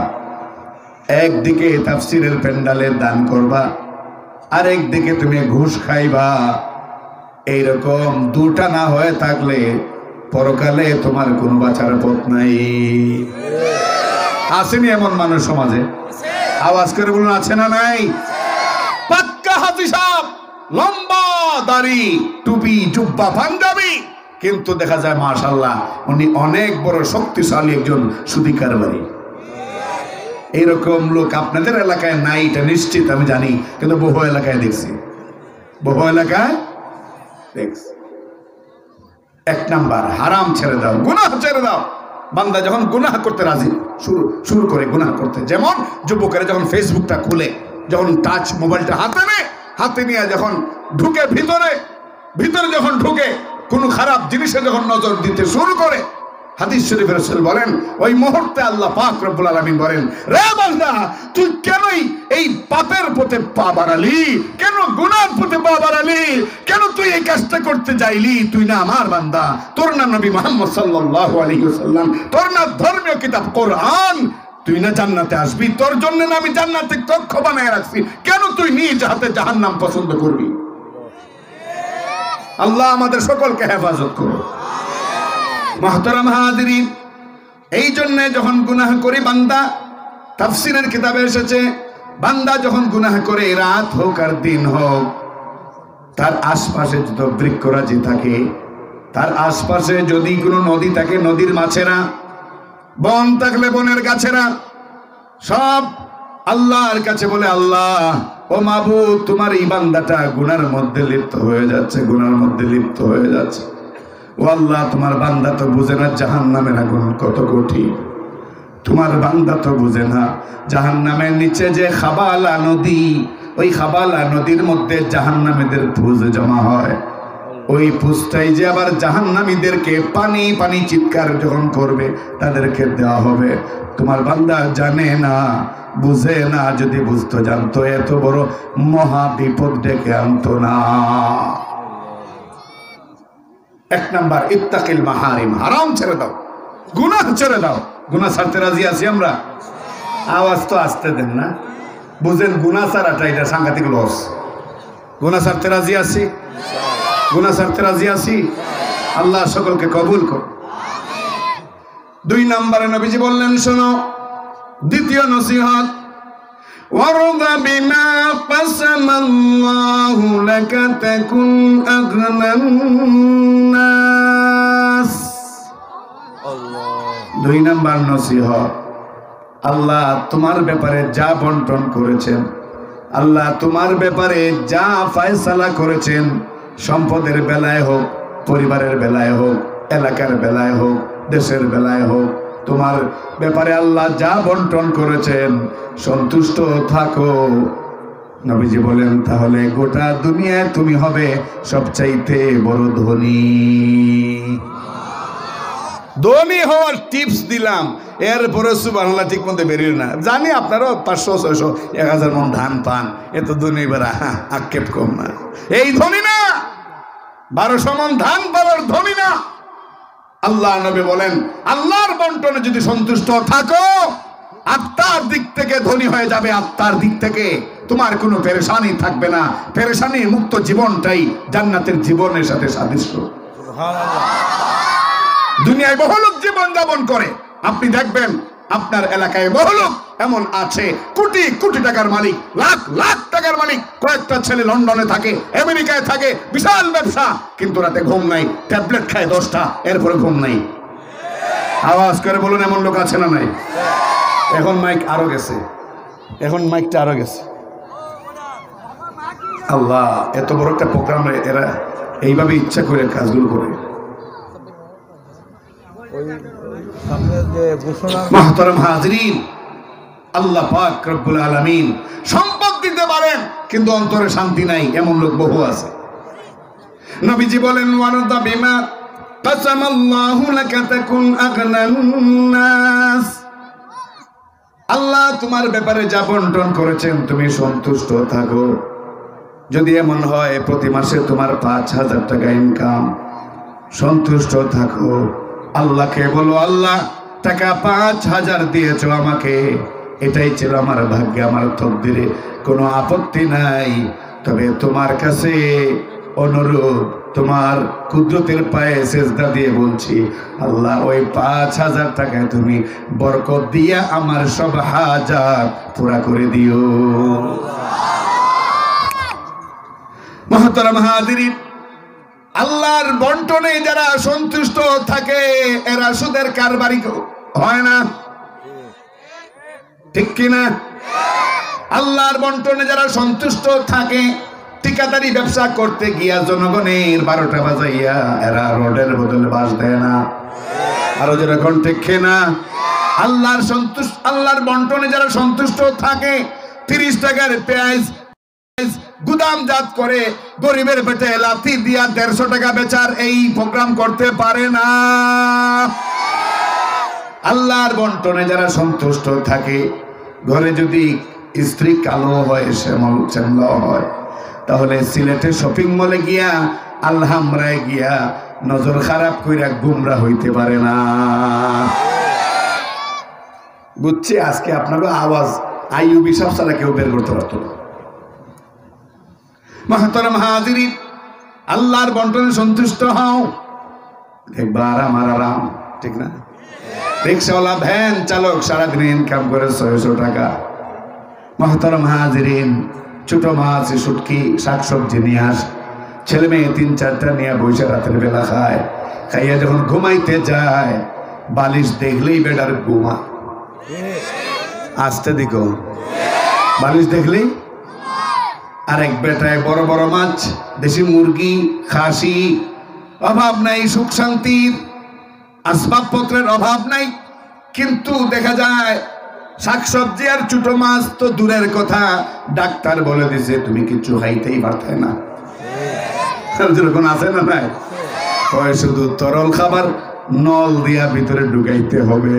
একদিকে তাফসিরের প্যান্ডালে দান করবা, আর একদিকে তুমি ঘুষ খাইবা। এইরকম দুটা না হয়ে থাকলে পরকালে তোমার কোনো বাঁচার পথ নাই। আসেনি এমন মানুষ সমাজে? আওয়াজ করে বলুন, আছে না নাই? পাক্কা হাজি সাহেব, লম্বা দাড়ি, টুপি, জুব্বা, পাঞ্জাবি, কিন্তু দেখা যায় মাশাআল্লাহ উনি অনেক বড় শক্তিশালী একজন সুদী কারবারি। এইরকম লোক আপনাদের এলাকায় নাই এটা নিশ্চিত আমি জানি, কিন্তু বহু এলাকায় দেখছি, বহু এলাকায় দেখছি। 1 নাম্বার, হারাম ছেড়ে দাও, গুনাহ ছেড়ে দাও। বান্দা যখন গুনাহ করতে রাজি শুরু করে গুনাহ করতে, যেমন যুবকেরা যখন ফেসবুকটা খুলে, যখন টাচ মোবাইলটা হাতে নেয়, হাতে নিয়ে যখন ঢুকে ভিতরে যখন ঢুকে কোন খারাপ জিনিসে যখন নজর দিতে শুরু করে, হাদিস শরীফে রাসূল বলেন, ওই মুহূর্তে আল্লাহ পাক রব্বুল আলামিন বলেন, রে বান্দা তুই কেনই এই পাপের পথে পা বাড়ালি, কেন গুনার পথে পা বাড়ালি, কেন তুই এই কাজটা করতে যাইলি? তুই না আমার বান্দা, তোর না নবী মুহাম্মদ সাল্লাল্লাহু আলাইহি ওয়াসাল্লাম, তোর না ধর্মীয় কিতাব কোরআন, তুই না জান্নাতে আসবি, তোর জন্য না আমি জান্নাতে কক্ষ বানায় রাখছি, কেন তুই নিজ হাতে জাহান্নাম পছন্দ করবি? আল্লাহ আমাদের সকলকে হেফাজত করো। মুহতারাম হাজিরিন, এই জন্য যখন গুনাহ করি বান্দা, তাফসীরের কিতাবে এসেছে, বান্দা যখন গুনাহ করে রাত হোক আর দিন হোক, তার আশপাশে যত বৃক্ষরাজি থাকে, তার আশপাশে যদি কোনো নদী থাকে নদীর মাছেরা, বন থাকলে বনের গাছেরা, সব আল্লাহর কাছে বলে, আল্লাহ ও মাবুদ, তোমার এই বান্দাটা গুনার মধ্যে লিপ্ত হয়ে যাচ্ছে, গুনার মধ্যে লিপ্ত হয়ে যাচ্ছে। ও আল্লাহ, তোমার বান্দা তো বুঝে না জাহান্নামের আগুন কত কঠিন, তোমার বান্দা তো বুঝে না জাহান্নামের নিচে যে খাবালা নদী, ওই খাবালা নদীর মধ্যে জাহান্নামীদের পুজ জমা হয়, ওই পুজটাই যে আবার জাহান্নামীদেরকে পানি পানি চিৎকার যখন করবে তাদেরকে দেওয়া হবে। তোমার বান্দা জানে না, বুঝে না, যদি বুঝতো জানতো এত বড় মহা বিপদ ডেকে আনতো না। এক নাম্বার ইত্তাকিল মাহারিম, হারাম ছেড়ে দাও, গুনাহ ছেড়ে দাও। গুনাহ ছাড়তে রাজি আছি আমরা? আওয়াজ তো আসতে দেন না, বুঝেন গুনাহ ছাড়াটা এটা সাংঘাতিক লস। গুনাহ ছাড়তে রাজি আছি, গুনাহ ছাড়তে রাজি আছি। আল্লাহ সকলকে কবুল করুন। 2 নম্বরে নবীজি বললেন, শোনো, দ্বিতীয় নসিহত, ওয়ারদা বিমা কাসামাল্লাহু লাকা তাকুন আগনান নাস। 2 নম্বর নসিহত, আল্লাহ তোমার ব্যাপারে যা বন্টন করেছেন, আল্লাহ তোমার ব্যাপারে যা ফয়সালা করেছেন, সম্পদের বেলায় হোক, পরিবারের বেলায় হোক, এলাকার বেলায় হোক, দেশের বেলায় হোক, তোমার ব্যাপারে আল্লাহ যা বন্টন করেছেন সন্তুষ্ট থাকো। নবীজি বলেন, তাহলে গোটা দুনিয়ায় তুমি হবে সবচাইতে বড় ধনী। ধনী হওয়ার টিপস দিলাম, এরপরে সুবহানাল্লাহ ঠিক মতো বেরিয়ে না। জানি আপনারও 500, 600, 1000 মন ধান পান, এত ধনী বেড়া আক্ষেপ কম না। এই ধনী না, 1200 মন ধান পাওয়ার ধনী না। আল্লাহ নবী বলেন, আল্লাহর বন্টনে যদি সন্তুষ্ট থাকো, আত্মার দিক থেকে ধনী হয়ে যাবে। আত্মার দিক থেকে তোমার কোনো পেরেশানি থাকবে না। পেরেশানি মুক্ত জীবনটাই জান্নাতের জীবনের সাথে সাদৃশ্য। দুনিয়ায় বহুলোক জীবন যাপন করে, আপনি দেখবেন আপনার এলাকায় বহুলোক এমন আছে, কোটি কোটি টাকার মালিক, লাখ লাখ টাকার মালিক, কয়েকটা ছেলে লন্ডনে থাকে, আমেরিকায় থাকে, বিশাল ব্যবসা, কিন্তু রাতে ঘুম নাই, ট্যাবলেট খায় 10টা, এরপরে ঘুম নাই। আওয়াজ করে বলুন, এমন লোক আছে না নাই? এখন মাইক আরো গেছে, এখন মাইকটা আরো গেছে। আল্লাহ, এত বড় একটা প্রোগ্রামে এরা এইভাবে ইচ্ছা করে কাজগুলো করে। মুহতারাম হাজিরিন, আল্লাহ পাক রব্বুল আলামিন সম্পদ দিতে পারেন কিন্তু অন্তরে শান্তি নাই, এমন লোক বহু আছে। নবীজি বলেন, ওয়ারদা বিমা কাসামাল্লাহু লাকা তাকুন আগনান নাস। আল্লাহ তোমার ব্যাপারে যা বন্টন করেছেন তুমি সন্তুষ্ট থাকো। যদি এমন হয় প্রতি মাসে তোমার 5000 টাকা ইনকাম, সন্তুষ্ট থাকো। আল্লাহকে বলো, আল্লাহ টাকা 5000 দিয়েছো আমাকে, এটাই ছিল আমার ভাগ্যে, আমার তকদিরে, কোনো আপত্তি নাই। তবে তোমার কাছে অনুরোধ, তোমার কুদরতের পায়ে সেজদা দিয়ে বলছি, আল্লাহ ওই 5000 টাকায় তুমি বরকত দিয়া আমার সব হাজাত পুরা করে দিও। মুহতারাম হাজিরিন, আল্লাহর বন্টনে যারা সন্তুষ্ট থাকে এরা সুদের কারবারি হয় না, ঠিক কিনা? আল্লাহর বন্টনে যারা সন্তুষ্ট থাকে, ঠিকাদারি ব্যবসা করতে গিয়া জনগণের 12টা বাজাইয়া এরা রোডের বদলে বাস দেয় না। আরো যেরকম ঠিক না? আল্লাহর বন্টনে যারা সন্তুষ্ট থাকে, 30 টাকার পেঁয়াজ গুদামজাত করে গরিবের পেটে লাথি দিয়া 150 টাকা বেচার এই প্রোগ্রাম করতে পারে না। আল্লাহর বন্টনে যারা সন্তুষ্ট থাকে, ঘরে যদি স্ত্রী কালো হয়, শ্যামলা হয়, তাহলে সিলেটে শপিং মলে গিয়া আলহামরায় গিয়া নজর খারাপ কইরা গুমরা হইতে পারে না। বুঝছি, আজকে আপনাকে আওয়াজ আইয়ুবী সাহেব ছাড়া কেউ বের করতে পারতো না। মুহতারাম হাজিরিন, আল্লাহর বন্টনে সন্তুষ্ট হও, দেখবা আমার আরাম, ঠিক না? রিক্সাওয়ালা, ভ্যান চালক সারাদিন ইনকাম করে 600 টাকা। মুহতারাম হাজিরিন, ছোট মাছ, শুটকি, শাকসবজি নিয়ে আস, ছেলে মেয়ে 3-4টা নিয়ে বসে রাতের বেলা খায়, খাইয়া যখন ঘুমাইতে যায় বালিশ দেখলেই বেটার ঘুমা। আসতে দিকো, বালিশ দেখলেই। আরেক বেটায় বড় বড় মাছ, দেশি মুরগি, খাসি, অভাব নাই, সুখ শান্তির আসবাবপত্রের অভাব নাই, কিন্তু দেখা যায় শাকসবজি আর ছোট মাছ তো দূরের কথা, ডাক্তার বলে দিছে তুমি কিছু খাইতেই পারতে না। যেরকম আছে না নাই, শুধু তরল খাবার নল দিয়া ভিতরে ঢুকাইতে হবে,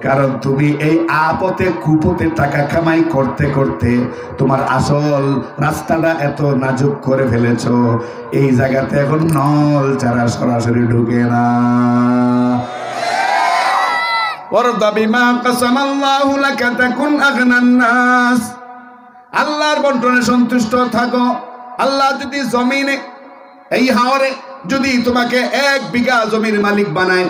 কারণ তুমি এই আপতে কুপতে টাকা কামাই করতে করতে তোমার আসল রাস্তাটা এত নাজুক করে ফেলেছো, এই জায়গাতে এখন নল ছাড়া সরাসরি ঢুকে না। ওয়ারদা বিমা কাসামাল্লাহু লাকা তাকুন আগনান নাস, আল্লাহর বন্টনে সন্তুষ্ট থাকো। আল্লাহ যদি জমিনে এই হাওরে যদি তোমাকে 1 বিঘা জমির মালিক বানায়,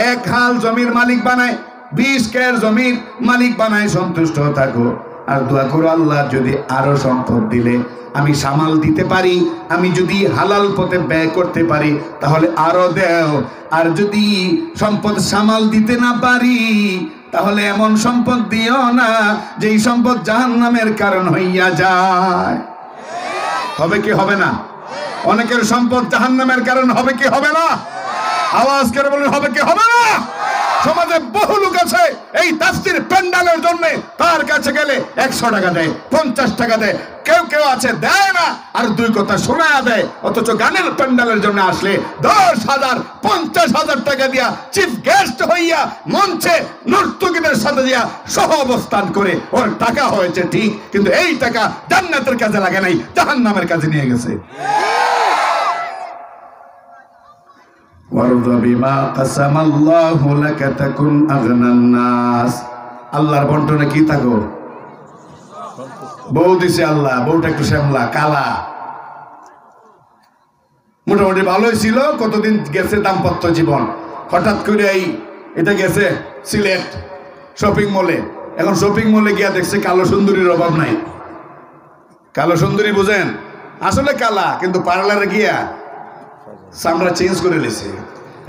1 হাল জমির মালিক বানায়, 20 কের জমির মালিক বানায়, সন্তুষ্ট থাকো। আর দোয়া করো আল্লাহ যদি আরো সম্পদ দিলে আমি সামাল দিতে পারি, আমি যদি হালাল পথে ব্যয় করতে পারি তাহলে আরো দেও। আর যদি সম্পদ সামাল দিতে না পারি তাহলে এমন সম্পদ দিও না যেই সম্পদ জাহান্নামের কারণ হইয়া যায়। হবে কি হবে না? অনেকের সম্পদ জাহান্নামের কারণ হবে কি হবে না? আওয়াজ করে বলুন, হবে কি হবে না? সমাজে বহু লোক আছে এই তাফসীর প্যান্ডেলের জন্য তার কাছে গেলে 100 টাকা দেয়, 50 টাকা দেয়, কেউ কেউ আছে দেয় না আর 2 কথা শোনায়া দেয়। অথচ গানের প্যান্ডেলের জন্য আসলে 10,000 50,000 টাকা দিয়া চিফ গেস্ট হইয়া মঞ্চে নর্তকীদের সাথে দিয়া সহ অবস্থান করে ওর টাকা হয়েছে ঠিক, কিন্তু এই টাকা জান্নাতের কাজে লাগে নাই, জাহান্নামের কাজে নিয়ে গেছে। ওয়ারদা বিমা কাসামাল্লাহু লাকা তাকুন আগনান নাস, আল্লাহর বন্টনে কি থাকো? বউ দিছে আল্লাহ, বউটা একটু শ্যামলা কালা, মোটামুটি ভালোই ছিল, কতদিন গেছে দাম্পত্য জীবন। হঠাৎ করে এটা গেছে সিলেট শপিং মলে, এখন শপিং মলে গিয়া দেখছে কালো সুন্দরীর অভাব নাই। কালো সুন্দরী বুঝেন, আসলে কালা, কিন্তু পার্লারে গিয়া চামড়া চেঞ্জ করে নিয়েছে।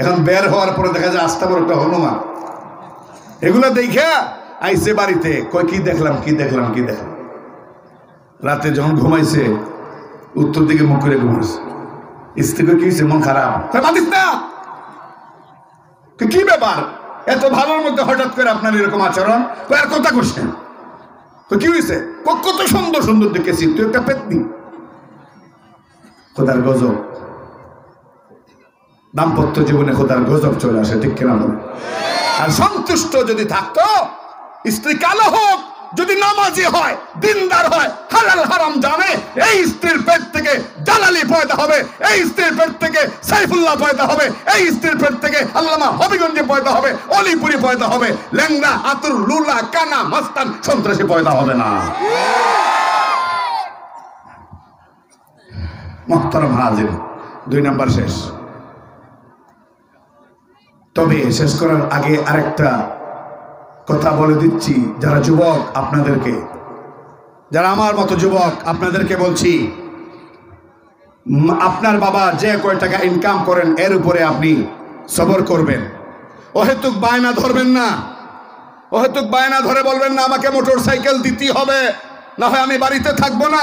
এখন বের হওয়ার পরে দেখা যায় আস্তা বড় একটা হনুমান। এগুলো দেখা আইসে বাড়িতে, কয় কি দেখলাম কি দেখলাম কি দেখলাম। রাতে যখন ঘুমাইছে উত্তর দিকে মুখ করে ঘুমাইছে। স্ত্রী কি হয়েছে? মন খারাপ। মাতিস না, কি ব্যাপার এত ভালোর মধ্যে হঠাৎ করে আপনার এরকম আচরণ? আর কথা করছেন তো কি হয়েছে? কত সুন্দর সুন্দর দেখেছি, তুই একটা পেতনি। খোদার গজব, দাম্পত্য জীবনে খোদার গজব চলে আসে, ঠিক কিনা বলে? আর সন্তুষ্ট যদি থাকতো, স্ত্রী কালো হোক, যদি নামাজি হয়, দিনদার হয়, হালাল হারাম জানে, এই স্ত্রীর পেট থেকে জালালি পয়দা হবে, এই স্ত্রীর পেট থেকে সাইফুল্লাহ পয়দা হবে, এই স্ত্রীর পেট থেকে আল্লামা হবিগঞ্জে পয়দা হবে, অলিপুরি পয়দা হবে, লেংদা আতুর লুলা কানা মাস্তান সন্ত্রাসী পয়দা হবে না। মুহতারাম হাজির, 2 নাম্বার শেষ। তবে শেষ করার আগে আরেকটা কথা বলে দিচ্ছি, যারা যুবক আপনাদেরকে, যারা আমার মতো যুবক আপনাদেরকে বলছি, আপনার বাবা যে কয় টাকা ইনকাম করেন এর উপরে আপনি সবর করবেন। অহেতুক বায়না ধরবেন না, অহেতুক বায়না ধরে বলবেন না আমাকে মোটর সাইকেল দিতে হবে, না হয় আমি বাড়িতে থাকবো না।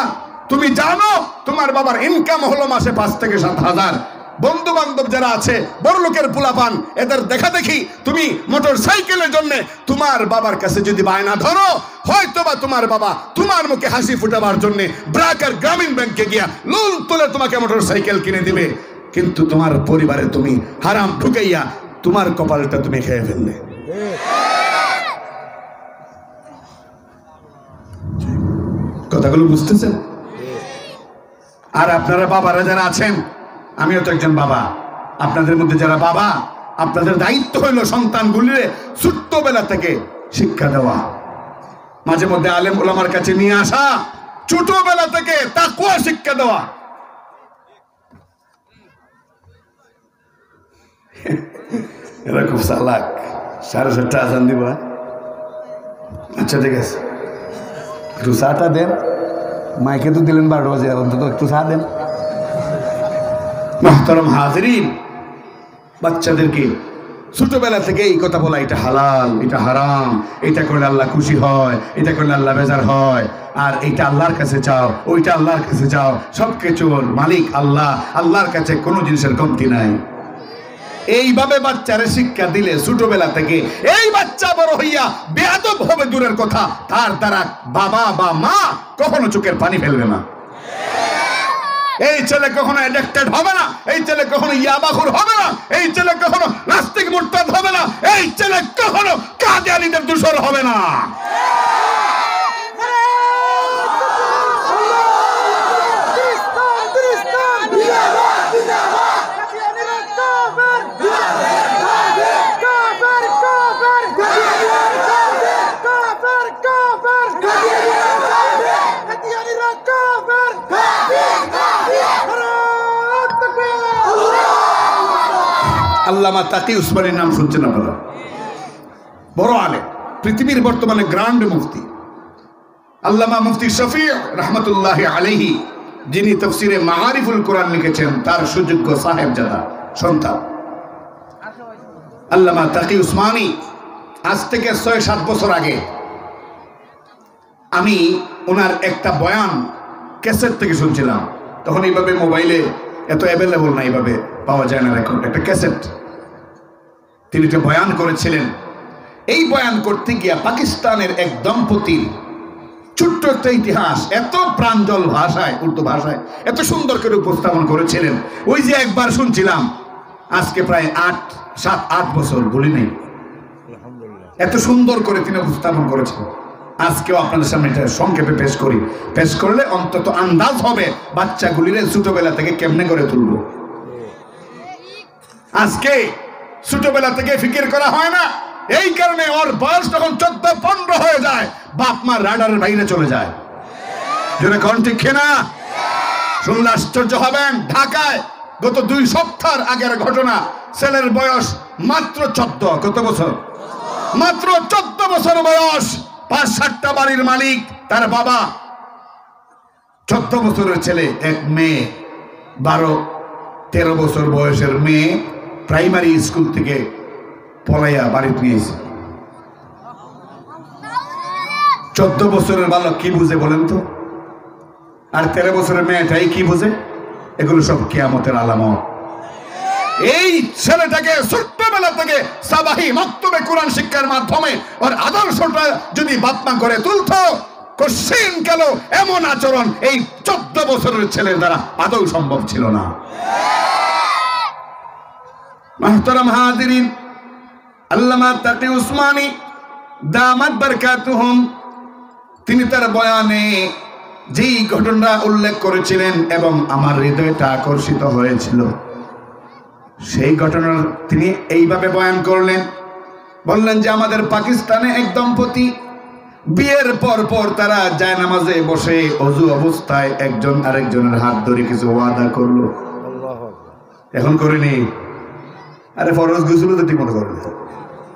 তুমি জানো তোমার বাবার ইনকাম হলো মাসে 5 থেকে 7,000। বন্ধু বান্ধব যারা আছে বড় লোকের পোলাপান, এদের দেখা দেখি তুমি মোটর সাইকেলের জন্য তোমার বাবার কাছে যদি বায়না ধরো, হয়তো বা তোমার বাবা তোমার মুখে হাসি ফুটাবার জন্য ব্রাকার গ্রামীণ ব্যাংকে গিয়া লোন তুলে তোমাকে মোটর সাইকেল কিনে দিবে, কিন্তু তোমার পরিবারে তুমি হারাম ঢুকাইয়া তোমার কপালটা তুমি খেয়ে ফেললে। কথাগুলো বুঝতেছেন? আর আপনারা বাবারা যারা আছেন, আমিও তো একজন বাবা, আপনাদের মধ্যে যারা বাবা, আপনাদের দায়িত্ব হইল সন্তানগুলির ছোট্টবেলা থেকে শিক্ষা দেওয়া, মাঝে মধ্যে আলেম ওলামার কাছে নিয়ে আসা, ছোটবেলা থেকে তাকওয়া শিক্ষা দেওয়া। এরা খুব চালাক, 7:30 আজান দিব। আচ্ছা ঠিক আছে, একটু চাটা দেন, মাইকে তো দিলেন 12 বাজে, অন্তত একটু চা দেন। মুহতারাম হাজিরিন, বাচ্চাদেরকে ছোটবেলা থেকে এই কথা বলা, এটা হালাল, এটা হারাম, এটা করলে আল্লাহ খুশি হয়, এটা করলে আল্লাহ বেজার হয়, আর এইটা আল্লাহর কাছে চাও, ওইটা আল্লাহর কাছে চাও, সব কিছুর মালিক আল্লাহ, আল্লাহর কাছে কোনো জিনিসের কমতি নাই। এইভাবে বাচ্চারে শিক্ষা দিলে ছোটবেলা থেকে, এই বাচ্চা বড় হইয়া বেয়াদব হবে দূরের কথা, তার দ্বারা বাবা বা মা কখনো চোখের পানি ফেলবে না। এই ছেলে কখনো অ্যাডিক্টেড হবে না, এই ছেলে কখনো ইয়াবাখুর হবে না, এই ছেলে কখনো নাস্তিক মুরতাদ হবে না, এই ছেলে কখনো কাদিয়ানীদের দূষর হবে না। আল্লামা তাকি উসমানীর নাম শুনছেন আপনারা? বড় আলেম, পৃথিবীর বর্তমানে গ্র্যান্ড মুফতি আল্লামা মুফতি শফি রহমতুল্লাহ আলাইহি, যিনি তাফসিরে মাআরিফুল কোরআন লিখেছেন, তার সুযোগ্য সাহেবজাদা সন্তান আল্লামা তাকি উসমানী। আজ থেকে ৬-৭ বছর আগে আমি ওনার একটা বয়ান ক্যাসেট থেকে শুনছিলাম। তখন এইভাবে মোবাইলে এত অ্যাভেলেবল না, এইভাবে পাওয়া যায় না রেকর্ড। একটা ক্যাসেট তিনি একটা বয়ান করেছিলেন। এই বয়ান করতে গিয়া পাকিস্তানের এক দম্পতির ছোট্ট একটা ইতিহাস এত প্রাঞ্জল ভাষায়, উর্দু ভাষায় এত সুন্দর করে উপস্থাপন করেছিলেন। ওই যে একবার শুনছিলাম, আজকে প্রায় 7-8 বছর বলি নেই, এত সুন্দর করে তিনি উপস্থাপন করেছেন। আজকেও আপনাদের সামনে এটা সংক্ষেপে পেশ করলে অন্তত আন্দাজ হবে বাচ্চাগুলির ছোটবেলা থেকে কেমনে করে তুলব। আজকে ছোটবেলা থেকে ফিকির করা হয় না, এই কারণে ওর বয়স তখন 14-15 হয়ে যায়, বাপ মা রাডারের বাইরে চলে যায়। যেন কোন ঠিক না শুনলে আশ্চর্য হবেন। ঢাকায় গত 2 সপ্তাহ আগের ঘটনা, ছেলের বয়স মাত্র 14। কত বছর? মাত্র 14 বছর বয়স। 5-7টা বাড়ির মালিক, তার বাবা। 14 বছরের ছেলে, এক মেয়ে 12-13 বছর বয়সের মেয়ে প্রাইমারি স্কুল থেকে পলাইয়া বাড়িতে নিয়েছে। 14 বছরের বালক কি বুঝে বলেন তো? আর 13 বছরের মেয়েটাই কি বুঝে? এগুলো সব কিয়ামতের আলামত। এই ছেলেটাকে ছোট্টবেলা থেকে সাবাহি মক্তবে কোরআন শিক্ষার মাধ্যমে ওর আদর্শটা যদি বাপমা করে তুলতো, কোশ্চিন কেন এমন আচরণ এই 14 বছরের ছেলের দ্বারা আদৌ সম্ভব ছিল না। মুহতারাম হাজিরিন, আল্লামা তাকি উসমানী দামাত বারকাতুহুম, তিনি তার বয়ানে যেই ঘটনা উল্লেখ করেছিলেন এবং আমার হৃদয়টা আকর্ষিত হয়েছিল, সেই ঘটনা তিনি এইভাবে বয়ান করলেন। বললেন যে আমাদের পাকিস্তানে এক দম্পতি বিয়ের পর তারা জায়নামাজে বসে অজু অবস্থায় একজন আরেকজনের হাত ধরে কিছু ওয়াদা করলো। এখন করেনি, আরে ফরজ গোসল তো ঠিক মতো করে,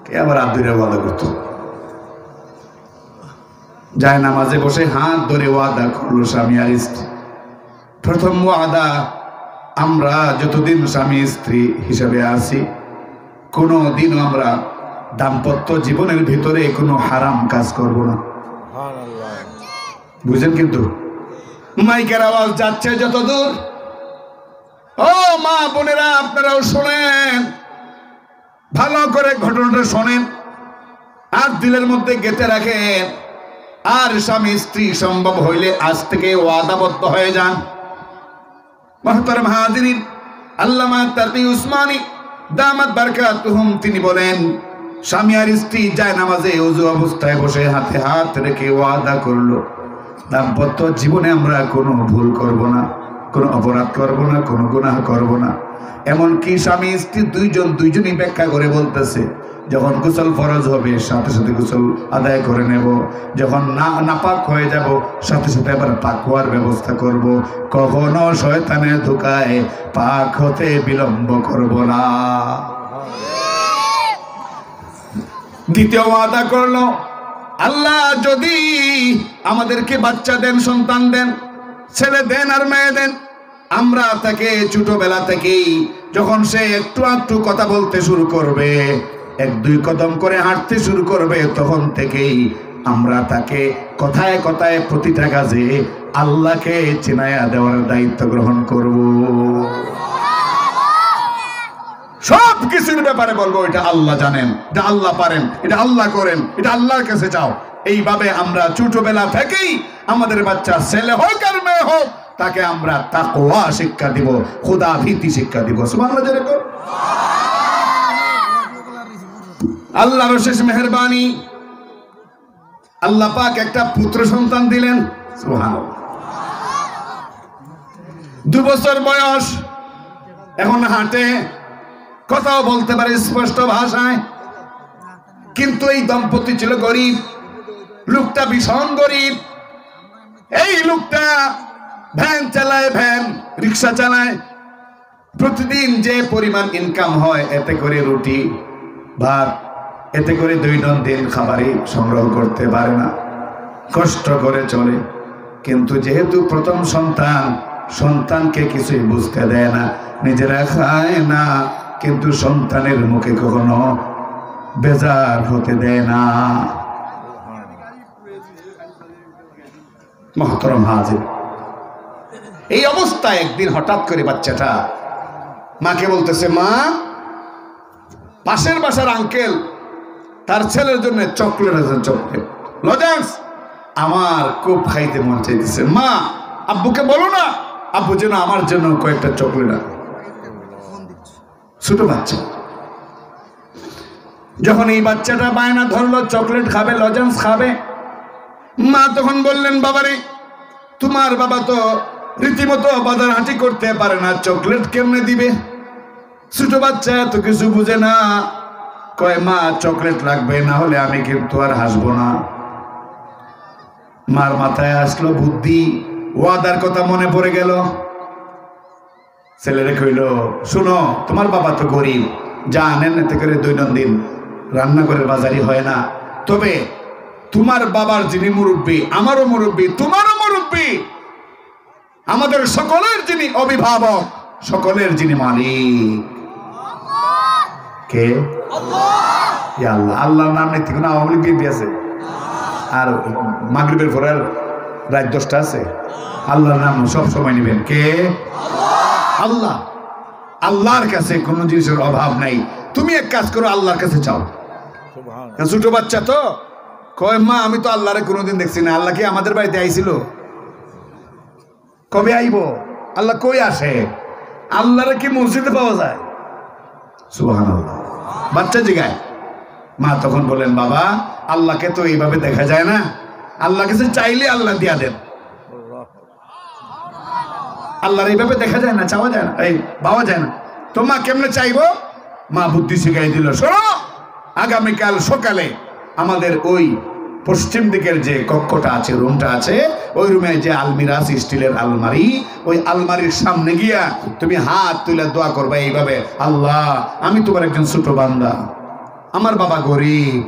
কে আবার হাত ধরে ওয়াদা করতো? জায়নামাজে বসে হাত ধরে ওয়াদা করলো স্বামী আর স্ত্রী। প্রথম ওয়াদা, আমরা যতদিন স্বামী স্ত্রী হিসেবে আছি, কোনো দিনও আমরা দাম্পত্য জীবনের ভিতরে কোনো হারাম কাজ করব না। বুঝলেন? কিন্তু মাইকের আওয়াজ যাচ্ছে যত দূর, ও মা বোনেরা আপনারাও শোনেন, ভালো করে ঘটনাটা শোনেন আর দিলের মধ্যে গেঁথে রাখেন। আর স্বামী স্ত্রী সম্ভব হইলে আজ থেকে ওয়াদাবদ্ধ হয়ে যান। মুহতারাম হাজিরিন, আল্লামা তাকি উসমানী দামাত বারকাতুহুম তিনি বলেন, স্বামী আর স্ত্রী জায়নামাজে ওযু অবস্থায় বসে হাতে হাত রেখে ওয়াদা করলো, দাম্পত্য জীবনে আমরা কোনো ভুল করব না, কোনো অপরাধ করব না, কোনো গুনাহ করব না। এমনকি স্বামী স্ত্রী দুইজনই ব্যাখ্যা করে বলতেছে, যখন গোসল ফরজ হবে সাথে সাথে গোসল আদায় করে নেব, যখন নাপাক হয়ে যাব সাথে সাথে আবার পাক হওয়ার ব্যবস্থা করব, কখনো শয়তানের ধোঁকায় পাক হতে বিলম্ব করব না। দ্বিতীয় ওয়াদা করলো, আল্লাহ যদি আমাদেরকে বাচ্চা দেন, সন্তান দেন, ছেলে দেন আর মেয়ে দেন, আমরা তাকে ছোটবেলা থেকেই যখন সে একটু একটু কথা বলতে শুরু করবে, 1-2 কদম করে হাঁটতে শুরু করবে, তখন থেকেই আমরা তাকে কথায় কথায় প্রতিটা কাজে আল্লাহকে চিনায়া দেওয়ার দায়িত্ব গ্রহণ করব। সব কিছুর ব্যাপারে বলবো এটা আল্লাহ জানেন, এটা আল্লাহ পারেন, এটা আল্লাহ করেন, এটা আল্লাহর কাছে চাও। এইভাবে আমরা ছোটবেলা থেকেই আমাদের বাচ্চা ছেলে হোক আর মেয়ে হোক, তাকে আমরা তাকওয়া শিক্ষা দিব, খোদা ভীতি শিক্ষা দিব। সুবহানাল্লাহ। যেরকম আল্লাহর শেষ মেহেরবানি, আল্লাহ পাক একটা পুত্র সন্তান দিলেন। সুবহানাল্লাহ। 2 বছর বয়স, এখন হাঁটে, কথাও বলতে পারে স্পষ্ট ভাষায়। কিন্তু এই দম্পতি ছিল গরিব, লোকটা ভীষণ গরিব। এই লোকটা ভ্যান চালায়, ভ্যান রিক্সা চালায়। প্রতিদিন যে পরিমাণ ইনকাম হয়, এতে করে রুটি ভাত, এতে করে দৈনন্দিন খাবারই সংগ্রহ করতে পারে না, কষ্ট করে চলে। কিন্তু যেহেতু প্রথম সন্তান, সন্তানকে কিছুই বুঝতে দেয় না, নিজেরা খায় না, কিন্তু সন্তানের মুখে কখনো বেজার হতে দেয় না। মহতরম হাজির, এই অবস্থায় একদিন হঠাৎ করে বাচ্চাটা মাকে বলতেছে, মা, পাশের বাসার আঙ্কেল তার ছেলের জন্য চকলেট আছে, চকলেট লজেন্স আমার খুব খাইতে মন চাইতেছে। মা, আব্বুকে বলো না, আব্বু যেন আমার জন্য কয়েকটা চকলেট আনে। ছোট বাচ্চা। যখন এই বাচ্চাটা বায়না ধরলো চকলেট খাবে, লজেন্স খাবে, মা তখন বললেন, বাবারে, তোমার বাবা তো রীতিমতো বাজার হাঁটি করতে পারে না, চকলেট কেমনে দিবে? ছোট বাচ্চা তো কিছু বুঝে না, কয়, মা চকলেট লাগবে, না হলে আমি কিন্তু আর হাসবো না। মার মাথায় আসলো বুদ্ধি, ওয়াদার কথা মনে পড়ে গেল। ছেলেরে কইল, শুনো, তোমার বাবা তো গরিব, যা আনেন এতে করে দৈনন্দিন রান্নাঘরের বাজারই হয় না। তবে তোমার বাবার যিনি মুরব্বী, আমারও মুরব্বী, তোমারও মুরব্বী, আমাদের সকলের যিনি অভিভাবক, সকলের যিনি মালিক, কে? আল্লাহ। আল্লাহর নাম নিতে কোনো আওয়ামী লীগ বিএনপি আছে? আর মাগরিবের পরে রাত 10টা আছে? আল্লাহর নাম সব সময় নেবেন। কে? আল্লাহ। আল্লাহর কাছে কোনো জিনিসের অভাব নাই। তুমি এক কাজ করো, আল্লাহর কাছে চাও। ছোট বাচ্চা তো কয়, মা, আমি তো আল্লাহরে কোনোদিন দেখছি না। আল্লাহ কি আমাদের বাড়িতে আইছিল? কবে আইব? আল্লাহ কই আসে? আল্লাহরে কি মসজিদে পাওয়া যায়? সুবহানাল্লাহ। বাচ্চা জিগায়। মা তখন বলেন, বাবা, আল্লাহকে তো এইভাবে দেখা যায় না, আল্লাহ কাছে চাইলে আল্লাহ দিয়া দেন। আল্লাহর এইভাবে দেখা যায় না, চাওয়া যায় না, এই পাওয়া যায় না। তো মা কেমনে চাইবো? মা বুদ্ধি শিখাই দিল, শোনো, আগামীকাল সকালে আমাদের ওই পশ্চিম দিকের যে কক্ষটা আছে, রুমটা আছে, ওই রুমে যে আলমিরা আছে, স্টিলের আলমারি, ওই আলমারির সামনে গিয়া তুমি হাত তুলে দোয়া করবে এইভাবে, আল্লাহ, আমি তোমার একজন ছোট বান্দা, আমার বাবা গরিব,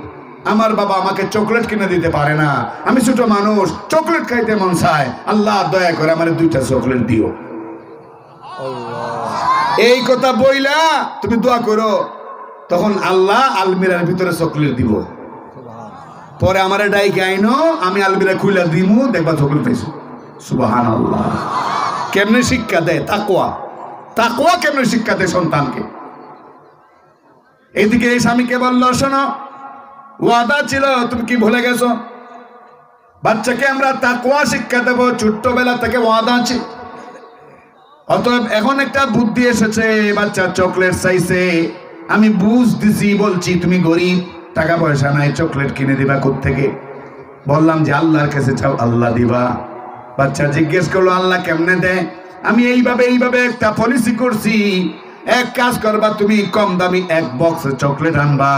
আমার বাবা আমাকে চকলেট কিনে দিতে পারে না, আমি ছোট মানুষ, চকলেট খাইতে মন চায়, আল্লাহ দয়া করে আমার 2টা চকলেট দিও। এই কথা বইলা তুমি দোয়া করো, তখন আল্লাহ আলমিরার ভিতরে চকলেট দিব। পরে আমার ডাইকে আইনো, আমি আলমিরা খুইলা দিমু, দেখবা চকলেট পাইছো। সুবহানাল্লাহ। কেমনে শিক্ষা দেয়? তাকওয়া। তাকওয়া কেমনে শিক্ষা দেয় সন্তানকে? এইদিকে এই স্বামীকে বলল, শোনো, ওয়াদা ছিল, তুমি কি ভুলে গেছো? বাচ্চাকে আমরা তাকওয়া শিক্ষা দেবো, ছোট্টবেলা থেকে ওয়াদা আছে। অতএব এখন একটা বুদ্ধি এসেছে, বাচ্চা চকলেট চাইছে, আমি বুঝ দিছি, বলছি তুমি গরিব, টাকা পয়সা নাই, চকলেট কিনে দিবা কোত্থেকে? বললাম যে আল্লাহর কাছে চাও, আল্লাহ দিবা। বাচ্চা জিজ্ঞেস করলো, আল্লাহ কেমনে দেয়? আমি এইভাবে একটা পলিসি করছি, এক কাজ করবা, তুমি কম দামি 1 বক্স চকলেট আনবা,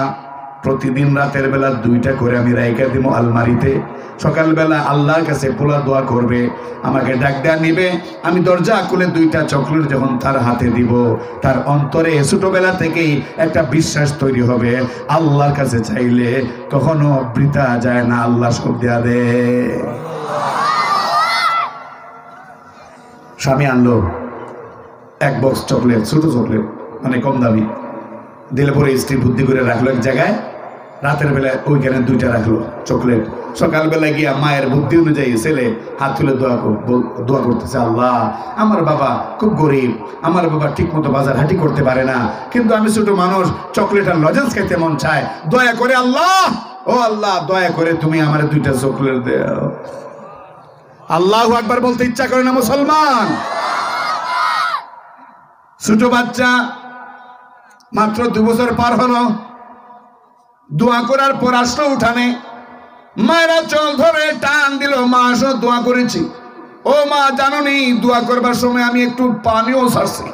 প্রতিদিন রাতের বেলা 2টা করে আমি রাইখা দিব আলমারিতে, সকালবেলা আল্লাহর কাছে পোলা দোয়া করবে, আমাকে ডাক দেয়া নিবে, আমি দরজা খুলে 2টা চকলেট যখন তার হাতে দিব, তার অন্তরে ছোটবেলা থেকেই একটা বিশ্বাস তৈরি হবে, আল্লাহর কাছে চাইলে কখনো বৃথা যায় না, আল্লাহ সব দেয়া দে। স্বামী আনলো 1 বক্স চকলেট, ছোট চকলেট, মানে কম দামি, দিলে পরে স্ত্রী বুদ্ধি করে রাখলো এক জায়গায়, রাতের বেলায় ওইখানে 2টা রাখলো চকলেট। সকালবেলায় গিয়া মায়ের বুদ্ধি অনুযায়ী ছেলে হাত তুলে দোয়া করতেছে, আল্লাহ, আমার বাবা খুব গরিব, আমার বাবা ঠিক মতো বাজার হাঁটি করতে পারে না, কিন্তু আমি ছোট মানুষ, চকলেট আর লজেন্স খাইতে মন চায়, দয়া করে আল্লাহ, ও আল্লাহ, দয়া করে তুমি আমার 2টা চকলেট দাও। আল্লাহু আকবার বলতে ইচ্ছা করে না মুসলমান? ছোট বাচ্চা, মাত্র 2 বছর পার হলো, দোয়া করার পর আসলো উঠানে, মায়েরা চল ধরে টান দিল, মা আসো দোয়া করেছি। ও মা জানোনি দোয়া করবার সময় আমি একটু পানিও ছাড়ছি,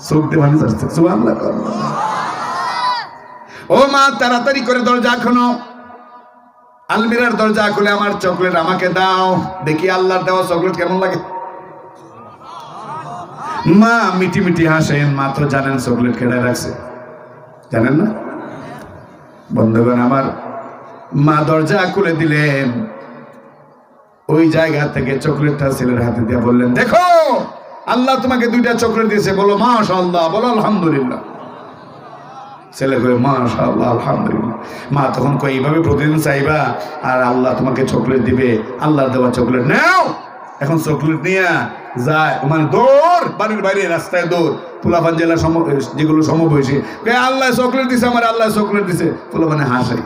চোখ দিয়ে পানি ছাড়ছে। সুবহানাল্লাহ। ও মা তাড়াতাড়ি করে দরজা খোলো, আলমিরার দরজা খুলে আমার চকলেট আমাকে দাও, দেখি আল্লাহর দেওয়া চকলেট কেমন লাগে। মা মিটি মিটি হাসেন, মা তো জানেন চকলেট কেটে রাখছে, জানেন না? বন্ধুগণ আমার, মা দরজা খুলে দিলেন, ওই জায়গা থেকে চকলেটটা ছেলের হাতে দিয়ে বললেন, দেখো আল্লাহ তোমাকে 2টা চকলেট দিয়েছে, বলো মাশাআল্লাহ, বলো আলহামদুলিল্লাহ। ছেলে কই মাশাআল্লাহ আলহামদুলিল্লাহ। মা তখন কই এইভাবে প্রতিদিন চাইবা আর আল্লাহ তোমাকে চকলেট দিবে, আল্লাহর দেওয়া চকলেট নাও। এখন চকলেট নিয়ে যায় মানে দৌড়, বাড়ির বাইরে রাস্তায় দৌড়, পোলাপান জেলা যেগুলো সমবয়সী, আল্লাহ চকলেট দিছে আমার, আল্লাহ চকলেট দিছে, পোলাপানে হাসে।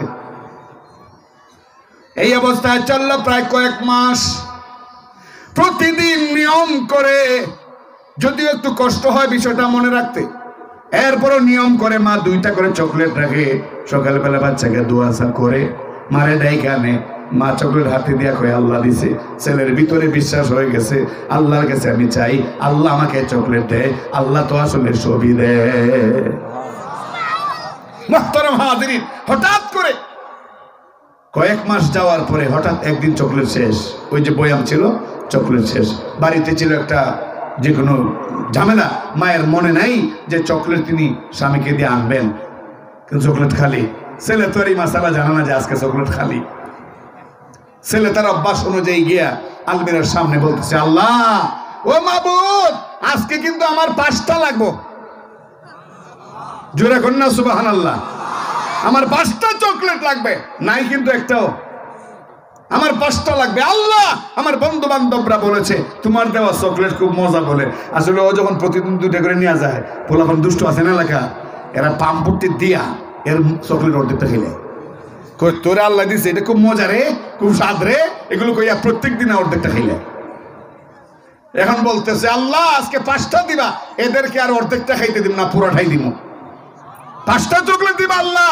এই অবস্থায় চললো প্রায় কয়েক মাস। প্রতিদিন নিয়ম করে, যদিও একটু কষ্ট হয় বিষয়টা মনে রাখতে, এরপরও নিয়ম করে মা 2টা করে চকলেট রাখে। সকালবেলা বাচ্চাকে দোয়া করে মারে ডাইকে আনে, মা চকলেট হাতে দিয়া কয় আল্লাহ দিছে। ছেলের ভিতরে বিশ্বাস হয়ে গেছে, আল্লাহর কাছে আমি চাই আল্লাহ আমাকে চকলেট দেয়, আল্লাহ তো আসলে সবই দেয়। মুহতারাম হাজিরিন, হঠাৎ করে কয়েক মাস যাওয়ার পরে হঠাৎ একদিন চকলেট শেষ, ওই যে বয়াম ছিল চকলেট শেষ। বাড়িতে ছিল একটা যে কোনো ঝামেলা, মায়ের মনে নাই যে চকলেট তিনি স্বামীকে দিয়ে আনবেন, কিন্তু চকলেট খালি। ছেলে তো আর এই মাসালা জানা না যে আজকে চকলেট খালি। ছেলে তার অভ্যাস অনুযায়ী গিয়া আলমিরার সামনে বলতেছে, আল্লাহ ও মাবুদ আজকে কিন্তু আমার 5টা লাগবো। জোরে কন্যা সুবহানাল্লাহ। আমার 5টা চকলেট লাগবে, নাই কিন্তু একটাও, আমার 5টা লাগবে। আল্লাহ আমার বন্ধু বান্ধবরা বলেছে তোমার দেওয়া চকলেট খুব মজা বলে। আসলে ও যখন প্রতিদিন 2টা করে নিয়ে যায়, পোলাপান দুষ্ট আছে না এলাকা, এরা পাম্পটি দিয়া এর চকলেট অর্ধেকটা খেলে তোরে আল্লাহ দিছে, এটা খুব মজা রে, খুব স্বাদ রে, এগুলো কইয়া প্রত্যেক দিন অর্ধেকটা খেলে। এখন বলতেছে আল্লাহ আজকে 5টা দিবা, এদেরকে আর অর্ধেকটা খাইতে দিব না, পুরোটাই দিব। 5টা চকলেট দিবা আল্লাহ,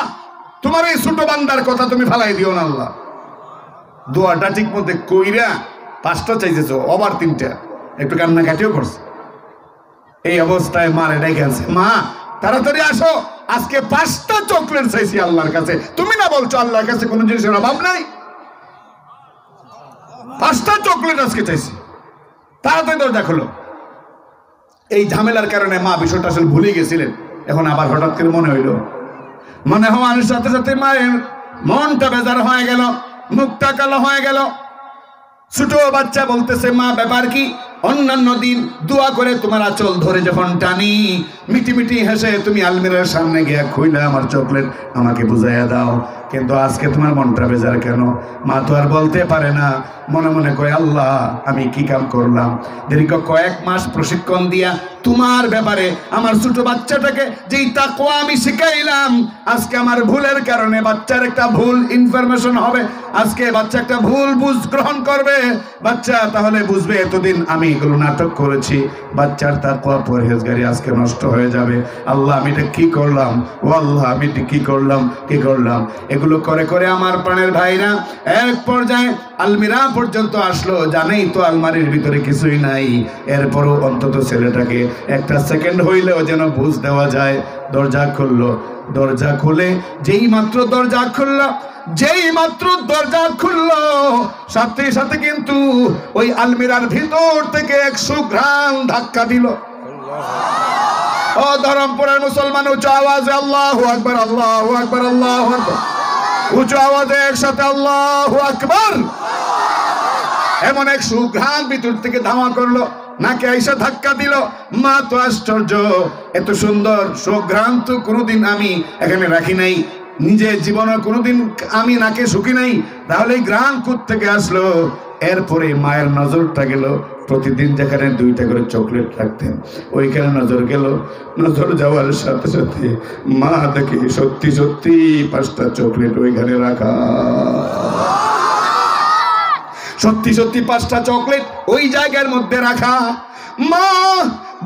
তোমার এই ছোট বান্দার কথা তুমি ফালাই দিও না আল্লাহ। দোয়াটা ঠিক মতো কইরা 5টা চাইতেছ, আবার 3টা, একটু কান্নাকাটিও করছে। এই অবস্থায় মারে ডেকে আনছে, মা তাড়াতাড়ি আসো, আজকে 5টা চকলেট চাইছি আল্লাহর কাছে, তুমি না বলছো আল্লাহর কাছে কোনো জিনিসের অভাব নাই? 5টা চকলেট আজকে চাইছি, তাড়াতাড়ি দরজা খোলো। এই ঝামেলার কারণে মা বিষয়টা আসলে ভুলে গেছিলেন, এখন আবার হঠাৎ করে মনে হইল, মনে হওয়ার সাথে সাথে মায়ের মনটা বেজার হয়ে গেল, মুখটা কালো হয়ে গেল। ছোট বাচ্চা বলতেছে, মা ব্যাপার কি? অন্যান্য দিন দোয়া করে তোমার আঁচল ধরে যখন টানি, মিটি মিটি হেসে তুমি আলমিরার সামনে গিয়া খুইলা আমার চকলেট আমাকে বুঝাইয়া দাও, কিন্তু আজকে তোমার মনটা বেজার কেন? মা তো আর বলতে পারে না, মনে মনে কয় আল্লাহ আমি কি কাম করলাম? দীর্ঘ কয়েক মাস প্রশিক্ষণ দিয়া তোমার ব্যাপারে আমার ছোট বাচ্চাটাকে যেই তাকওয়া আমি শিখাইলাম, আজকে আমার ভুলের কারণে বাচ্চার একটা ভুল ইনফরমেশন হবে, আজকে বাচ্চা একটা ভুল বুঝ গ্রহণ করবে, বাচ্চা তাহলে বুঝবে এতদিন আমি এগুলো নাটক করেছি, বাচ্চার তাকওয়া পরহেজগারি আজকে নষ্ট হয়ে যাবে। আল্লাহ আমি এটা কি করলাম? ও আল্লাহ আমি এটা কি করলাম? এগুলো করে করে আমার প্রাণের ভাইরা এক পর্যায়ে আলমিরা পর্যন্ত আসলো। জানেই তো আলমারির ভিতরে কিছুই নাই, এরপরও অন্তত ছেলেটাকে একটা সেকেন্ড হইলেও যেন বুঝ দেওয়া যায়। দরজা খুললো, দরজা খুলে যেই মাত্র দরজা খুললো সাথে সাথে কিন্তু ওই আলমিরার ভিতর থেকে এক সুঘ্রাণ ধাক্কা দিল। ও ধরমপুরের মুসলমান উচ্চ আওয়াজে আল্লাহু আকবার, আল্লাহু আকবার, আল্লাহু আকবার, উচ্চ আওয়াজে একসাথে আল্লাহু আকবার। এমন এক সুঘ্রাণ ভিতর থেকে ধামা করলো, নাকে আইসা ধাক্কা দিল। মা তো আশ্চর্য, এত সুন্দর সুঘ্রাণ তো কোনোদিন আমি এখানে রাখি নাই, নিজের জীবনে কোনোদিন আমি নাকে শুকি নাই, তাহলে এই ঘ্রাণ কোত্থেকে আসলো? এরপরে মায়ের নজরটা গেল, প্রতিদিন যেখানে 2টা করে চকলেট রাখতেন ওইখানে নজর গেল। নজর যাওয়ার সাথে সাথে মা দেখে সত্যি সত্যি 5টা চকলেট ওইখানে রাখা, সত্যি সত্যি 5টা চকলেট ওই জায়গার মধ্যে রাখা। মা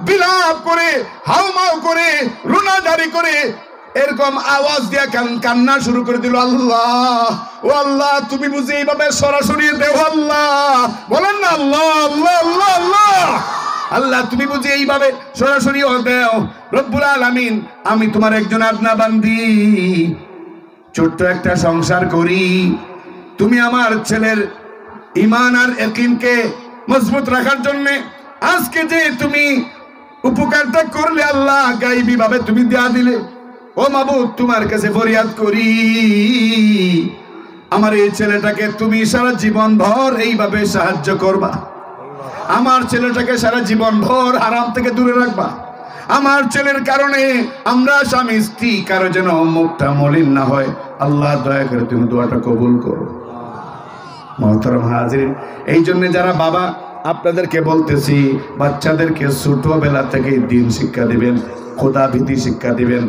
বিলাপ করে, হাউমাউ করে, রুনাজারি করে এরকম আওয়াজ দিয়ে কান্না শুরু করে দিল, আল্লাহ ও আল্লাহ তুমি বুঝি এইভাবে সরাসরি দেও আল্লাহ, বলেন না আল্লাহ আল্লাহ আল্লাহ আল্লাহ, আল্লাহ তুমি বুঝি এইভাবে সরাসরি দেও। রব্বুল আলামিন, আমি তোমার একজন আপনা বান্দি, ছোট্ট একটা সংসার করি, তুমি আমার ছেলের ঈমান আর ইয়াকিনকে মজবুত রাখার জন্য আজকে যে তুমি উপকারটা করলে আল্লাহ, গায়বী ভাবে তুমি দেয়া দিলে, ও মাবুদ তোমার কাছে ফরিয়াদ করি, আমার এই ছেলেটাকে তুমি সারা জীবন ভর এইভাবে সাহায্য করবা, আমার ছেলেটাকে সারা জীবন ভর হারাম থেকে দূরে রাখবা, আমার ছেলের কারণে আমরা স্বামী স্ত্রী কারো যেন মুখটা মলিন না হয়, আল্লাহ দয়া করে তুমি দোয়াটা কবুল করো। মুহতারাম হাজিরিন, এই জন্য যারা বাবা আপনাদেরকে বলতেছি, বাচ্চাদেরকে ছোটবেলা থেকে দিন শিক্ষা দিবেন, খোদা ভীতি শিক্ষা দিবেন,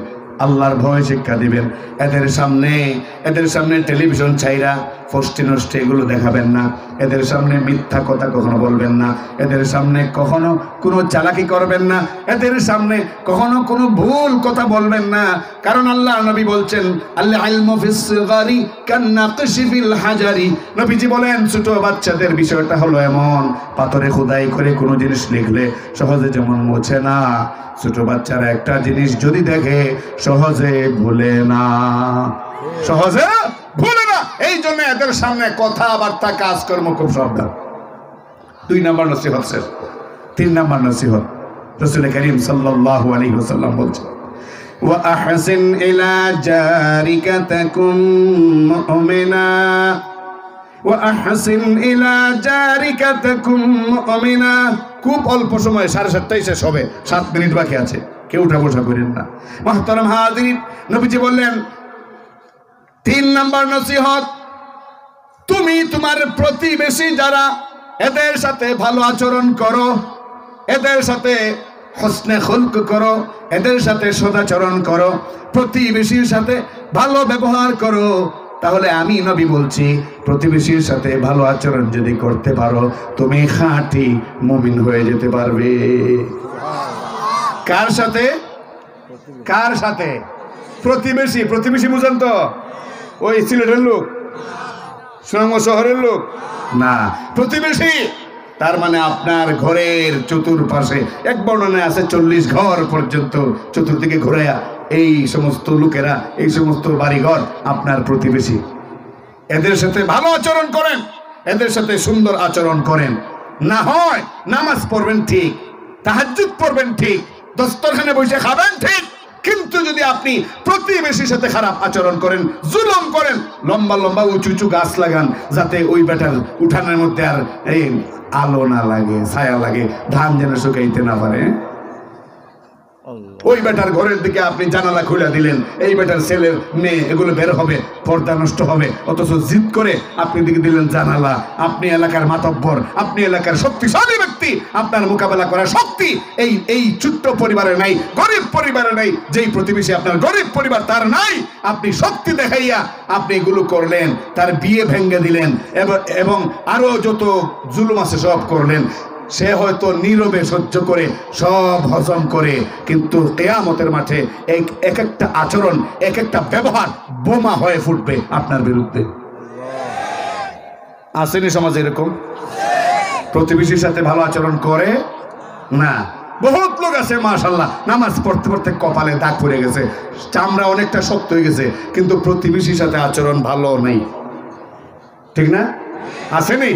আল্লাহর ভয় শিক্ষা দিবেন। এদের সামনে টেলিভিশন ছাইরা ফষ্টি নষ্টি এগুলো দেখাবেন না, এদের সামনে মিথ্যা কথা কখনো বলবেন না, এদের সামনে কখনো কোনো চালাকি করবেন না, এদের সামনে কখনো কোনো ভুল কথা বলবেন না। কারণ আল্লাহ নবী বলছেন, আল ইলমু ফিস সিগারি কান্নাকশি ফিল হাজারি, নবীজি বলেন ছোট বাচ্চাদের বিষয়টা হলো এমন, পাথরে খোদাই করে কোনো জিনিস লিখলে সহজে যেমন মোছে না, ছোট বাচ্চারা একটা জিনিস যদি দেখে সহজে ভুলে না, সহজে ভুলে না। এই জন্য এদের সামনে কথাবার্তা কাজকর্ম খুব সাবধান। 2 নম্বর নসিহত শেষ। 3 নম্বর নসিহত, রাসূল করিম সাল্লাল্লাহু আলাইহি ওয়াসাল্লাম বলছেন, ওয়া আহসিন ইলা জারিকা তাকুম মুমিনা, ওয়া আহসিন ইলা জারিকা তাকুম মুমিনা। খুব অল্প সময়, 7:30 শেষ হবে, 7 মিনিট বাকি আছে, কেউ উঠা বসা করেন না। মুহতারাম হাজিরিন, নবীজি বললেন 3 নম্বর নসিহত, তুমি তোমার প্রতিবেশী যারা, এদের সাথে ভালো আচরণ করো, এদের সাথে হসনে খুলক করো, এদের সাথে সদাচরণ করো, প্রতিবেশীর সাথে ভালো ব্যবহার করো, তাহলে আমি নবী বলছি প্রতিবেশীর সাথে ভালো আচরণ যদি করতে পারো, তুমি খাঁটি মুমিন হয়ে যেতে পারবে। কার সাথে? কার সাথে? প্রতিবেশী। প্রতিবেশী বুঝেন তো? ওই সিলেটের লোক, সুনামগঞ্জ শহরের লোক না, প্রতিবেশী তার মানে আপনার ঘরের চতুর্পাশে, এক বর্ণনায় আছে 40 ঘর পর্যন্ত চতুর্দিকে ঘোরায়া এই সমস্ত লোকেরা, এই সমস্ত বাড়িঘর আপনার প্রতিবেশী। এদের সাথে ভালো আচরণ করেন, এদের সাথে সুন্দর আচরণ করেন। না হয় নামাজ পড়বেন ঠিক, তাহাজ্জুদ পড়বেন ঠিক, দস্তরখানে বসে খাবেন ঠিক, কিন্তু যদি আপনি প্রতিবেশীর সাথে খারাপ আচরণ করেন, জুলুম করেন, লম্বা লম্বা উঁচু উঁচু গাছ লাগান যাতে ওই বেটার উঠানের মধ্যে আর এই আলো না লাগে, ছায়া লাগে, ধান যেন শুকাইতে না পারে, ওই বেটার ঘরের দিকে আপনি জানালা খুলে দিলেন, এই বেটার ছেলে মেয়ে এগুলো বের হবে, পর্দা নষ্ট হবে, অথচ জিদ করে আপনি দিকে দিলেন জানালা। আপনি এলাকার মাতব্বর, আপনি এলাকার শক্তিশালী ব্যক্তি, আপনার মোকাবেলা করার শক্তি এই ছোট্ট পরিবারে নাই, গরিব পরিবারে নাই। যেই প্রতিবেশী আপনার গরিব পরিবার তার নাই, আপনি শক্তি দেখাইয়া আপনি এগুলো করলেন, তার বিয়ে ভেঙে দিলেন এবং আরো যত জুলুম আছে সব করলেন। সে হয়তো নীরবে সহ্য করে সব হজম করে, কিন্তু কিয়ামতের মাঠে এক একটা আচরণ, এক একটা ব্যবহার বোমা হয়ে ফুটবে আপনার বিরুদ্ধে। আসেনি সমাজে এরকম? প্রতিবেশীর সাথে ভালো আচরণ করে না। বহুত লোক আছে মাশাআল্লাহ, নামাজ পড়তে পড়তে কপালে দাগ পড়ে গেছে, চামড়া অনেকটা শক্ত হয়ে গেছে, কিন্তু প্রতিবেশীর সাথে আচরণ ভালো নেই, ঠিক না? আসেনি?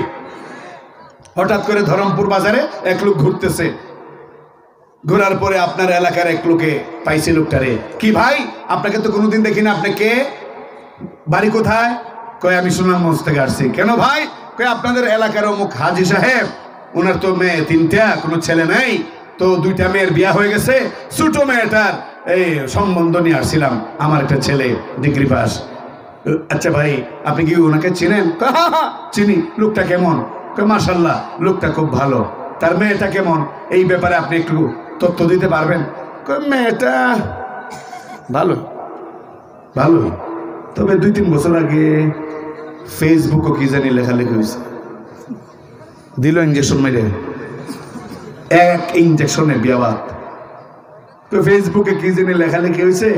হঠাৎ করে ধরমপুর বাজারে এক লোক ঘুরতেছে, ঘোরার পরে আপনার এলাকার এক লোকে পাইছে, লোকটারে, কি ভাই আপনাকে তো কোনোদিন দেখি না, আপনি কে, বাড়ি কোথায়? কয় আমি সুনামগঞ্জ থেকে আসছি। কেন ভাই? কয় আপনাদের এলাকার অমুক হাজি সাহেব, ওনার তো মেয়ে 3টা, কোনো ছেলে নাই, তো 2টা মেয়ের বিয়া হয়ে গেছে, ছোট মেয়েটার এই সম্বন্ধ নিয়ে আসছিলাম, আমার একটা ছেলে ডিগ্রি পাস। আচ্ছা ভাই আপনি কি ওনাকে চিনেন? চিনি। লোকটা কেমন? মাশাআল্লাহ লোকটা খুব ভালো। তার মেয়েটা কেমন? এই ব্যাপারে আপনি একটু তথ্য দিতে পারবেন? মেয়েটা ভালো ভালো, তবে 2-3 বছর আগে ফেসবুকও কি জানি লেখালেখি হয়েছে, দিল ইঞ্জেকশন মেরে, 1 ইঞ্জেকশনে বিয়াবাদ। তো ফেসবুকে কি জানি লেখালেখি হয়েছে,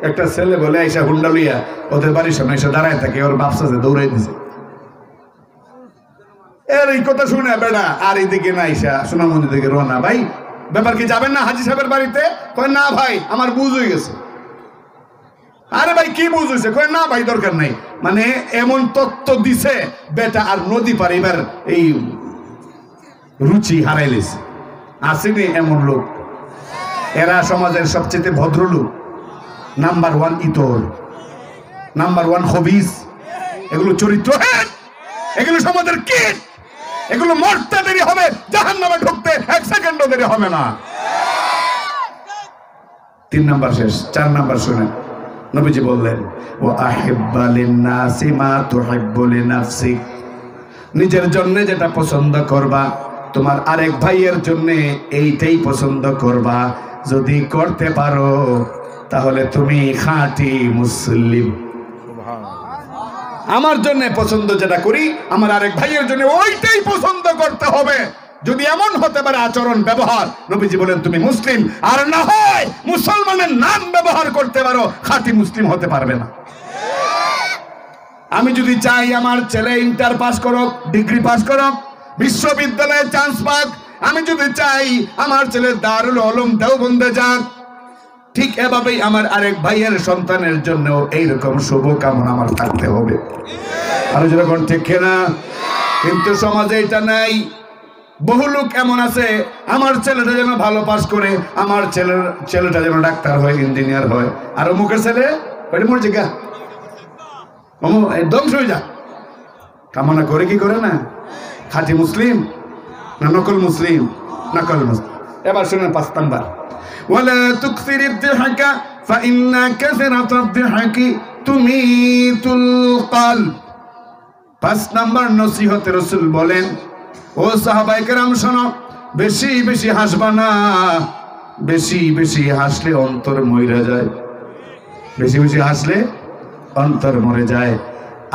একটা ছেলে বলে আইসা হুন্ডা লইয়া ওদের বাড়ির সামনে এসে দাঁড়ায় থাকে, ওর বাপসা দৌড়াই দিছে। এর এই কথা শুনে বেড়া আর এইদিকে না আইসা সোনামন্দির দিকে রওনা। ভাই ব্যাপার কি, যাবেন না হাজি সাহেবের বাড়িতে? কয় না ভাই আমার বুঝ হয়ে গেছে। আরে ভাই কি বুঝ হয়েছে? কয় না ভাই দরকার নাই। মানে এমন তত্ত্ব দিছে বেটা আর নদী পার এবার এই রুচি হারাইলেছে। আসেনি এমন লোক, এরা সমাজের সবচেয়ে ভদ্রলোক, নাম্বার 1 ইতর, নাম্বার 1 খবিস। এগুলো চরিত্রহীন, এগুলো সমাজের কীট, এগুলো মরতে দেরি হবে, জাহান্নামে ঢুকতে 1 সেকেন্ডও দেরি হবে না। 3 নাম্বার শেষ, 4 নাম্বার শুনেন। নবীজি বললেন ও আহিব্বা লিন-নাসি মা তুহিব্বু লিনাফসিক, নিজের জন্য যেটা পছন্দ করবা তোমার আরেক ভাইয়ের জন্য এইটাই পছন্দ করবা। যদি করতে পারো তাহলে তুমি খাঁটি মুসলিম। আমার জন্য পছন্দ যেটা করি আমার আরেক ভাইয়ের জন্য ওইটাই পছন্দ করতে হবে। যদি এমন হতে পারে আচরণ ব্যবহার, নবীজি বলেন তুমি মুসলিম। আর না হয় মুসলমানের নাম ব্যবহার করতে পারো, খাঁটি মুসলিম হতে পারবে না। আমি যদি চাই আমার ছেলে ইন্টার পাস করুক, ডিগ্রি পাস করুক, বিশ্ববিদ্যালয়ে চান্স পাক, আমি যদি চাই আমার ছেলে দারুল উলুম দেওবন্দে যাক, ঠিক এভাবেই আমার আরেক ভাইয়ের সন্তানের জন্য এইরকম শুভ কামনা আমার থাকতে হবে। আরো যখন ঠিক না, কিন্তু সমাজে এটা নাই। বহু লোক এমন আছে, আমার ছেলেটা যেন ভালো পাস করে, আমার ছেলেটা যেন ডাক্তার হয়, ইঞ্জিনিয়ার হয়, আর অমুকের ছেলে মরে গা ধ্বংস হয়ে যা, কামনা করে কি করে না? খাঁটি মুসলিম না নকল মুসলিম? নকল মুসলিম। এবার শুনেন 5 নাম্বার, ওয়ালা তুকসিরিদ দিহকা ফাইন্না কাসরাতাদ দিহকি তুমিতুল কলব। 5 নাম্বার নসিহতে রাসূল বলেন, ও সাহাবায়ে কেরাম শোনো, বেশি বেশি হাসবা না। বেশি বেশি হাসলে অন্তর মরে যায়, বেশি বেশি হাসলে অন্তর মরে যায়।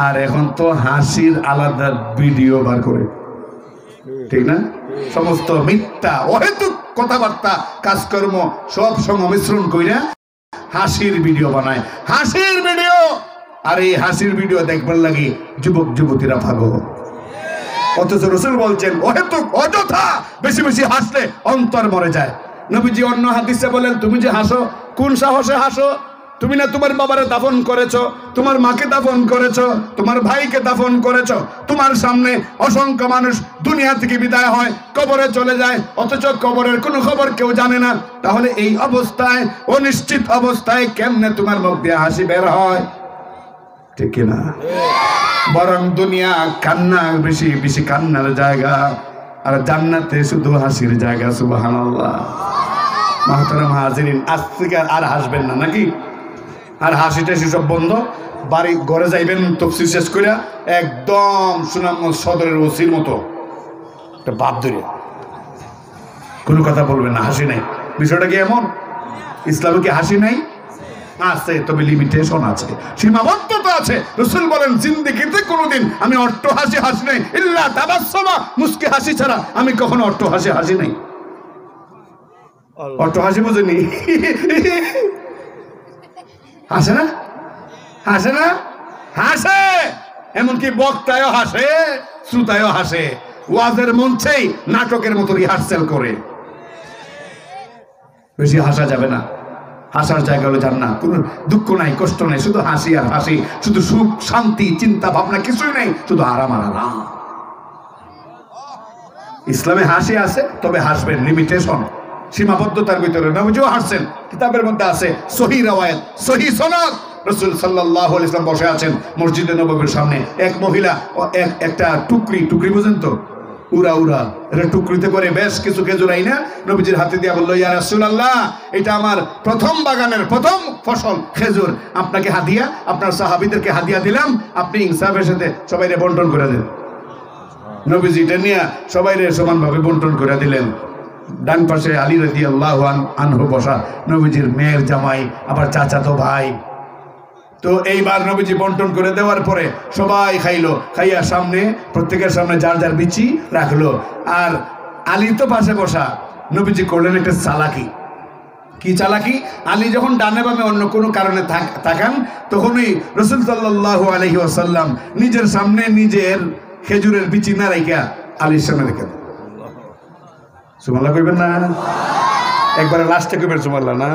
আর এখন তো হাসির আলাদা ভিডিও বার করে, ঠিক না? সমস্ত মিথ্যা অহেতুক কথাবার্তা কাজকর্ম সব সংমিশ্রণ কইরা হাসির ভিডিও বানায়, হাসির ভিডিও। আর এই হাসির ভিডিও দেখবার লাগি যুবক যুবতীরা ভাগো। অথচ রাসূল বলছেন অহেতুক অযথা বেশি বেশি হাসলে অন্তর মরে যায়। নবীজি অন্য হাদিসে বলেন, তুমি যে হাসো কোন সাহসে হাসো? তুমি না তোমার বাবারে দাফন করেছো, তোমার মাকে দাফন করেছো, তোমার ভাইকে দাফন করেছো, তোমার সামনে অসংখ্য মানুষ দুনিয়া থেকে বিদায় হয়, কবরে চলে যায়, অথচ কবরের কোনো খবর কেউ জানে না। তাহলে এই অবস্থায়, অনিশ্চিত অবস্থায় কেমনে তোমার মুখ দিয়ে হাসি বের হয়? ঠিক না? বরং দুনিয়া কান্না, বেশি বেশি কান্নার জায়গা, আর জান্নাতে শুধু হাসির জায়গা। সুবহানাল্লাহ। মুহতারাম হাজিরিন, আজ থেকে আর হাসবেন না নাকি? আর হাসিটা সব বন্ধ। বাড়ি ঘরে যাইবেন তফসির শেষ করে একদম সুনামগঞ্জ সদরের ওসির মতো একটা বাপ ধরে কোনো কথা বলবেন না, হাসি নাই। বিষয়টা কি এমন? ইসলামে কি হাসি নাই? আছে, তবে লিমিটেশন আছে, সীমাবদ্ধতা আছে। রাসূল বলেন জিন্দেগিতে কোনোদিন আমি অট্ট হাসি হাসি নাই, ইল্লা তাবাসসুমা, মুস্কি হাসি ছাড়া আমি কখনো অট্ট হাসি হাসি নাই। অট্ট হাসি বুঝেনি? হাসে না? হাসে না? হাসে। এমনকি বক্তায়ও হাসে, শ্রোতায়ও হাসে। ওয়াজের মঞ্চেই নাটকের মতো রিহার্সেল করে। বেশি হাসা যাবে না। হাসার জায়গা হলো জান্নাত। কোনো দুঃখ নাই, কষ্ট নাই, শুধু হাসি আর হাসি, শুধু সুখ শান্তি চিন্তা ভাবনা কিছুই নেই, শুধু আরাম আর আরাম। ইসলামে হাসি আছে, তবে হাসবেন লিমিটেশন, সীমাবদ্ধতার ভিতরে। নবীজিও হাসছেন, কিতাবের মধ্যে আছে সহিহ রাওয়ায়াত, সহিহ সনদ। রাসূল সাল্লাল্লাহু আলাইহি ওয়াসাল্লাম বসে আছেন মসজিদে নববীর সামনে। এক মহিলা একটা টুকরি বুঝেন তো, উড়া এটা টুকরিতে করে বেশ কিছু খেজুর আইনা নবীজির হাতে দিয়া বললো, ইয়া রাসূলুল্লাহ, এটা আমার প্রথম বাগানের প্রথম ফসল খেজুর, আপনাকে হাদিয়া, আপনার সাহাবীদেরকে হাদিয়া দিলাম, আপনি ইনসাফের সাথে সবাইরে বন্টন করে দেন। নবীজি এটা নিয়ে সবাইরে সমানভাবে বন্টন করে দিলেন। ডান পাশে আলী রাদিয়াল্লাহু আনহু বসা, নবীজির মেয়ের জামাই, আবার চাচাতো ভাই। তো এইবার নবীজি বন্টন করে দেওয়ার পরে সবাই খাইলো, খাইয়া সামনে প্রত্যেকের সামনে যার যার বিচি রাখলো। আর আলী তো পাশে বসা। নবীজি করলেন একটা চালাকি, কি চালাকি? আলী যখন ডানে বামে অন্য কোনো কারণে তাকান, তখনই রাসূল সাল্লাল্লাহু আলাইহি ওয়াসাল্লাম নিজের সামনে নিজের খেজুরের বিচি না রাইখা আলীর সামনে রেখে দেন। সুবহানাল্লাহ কইবেন না? একবারে লাস্টে কইবেন সুবহানাল্লাহ না?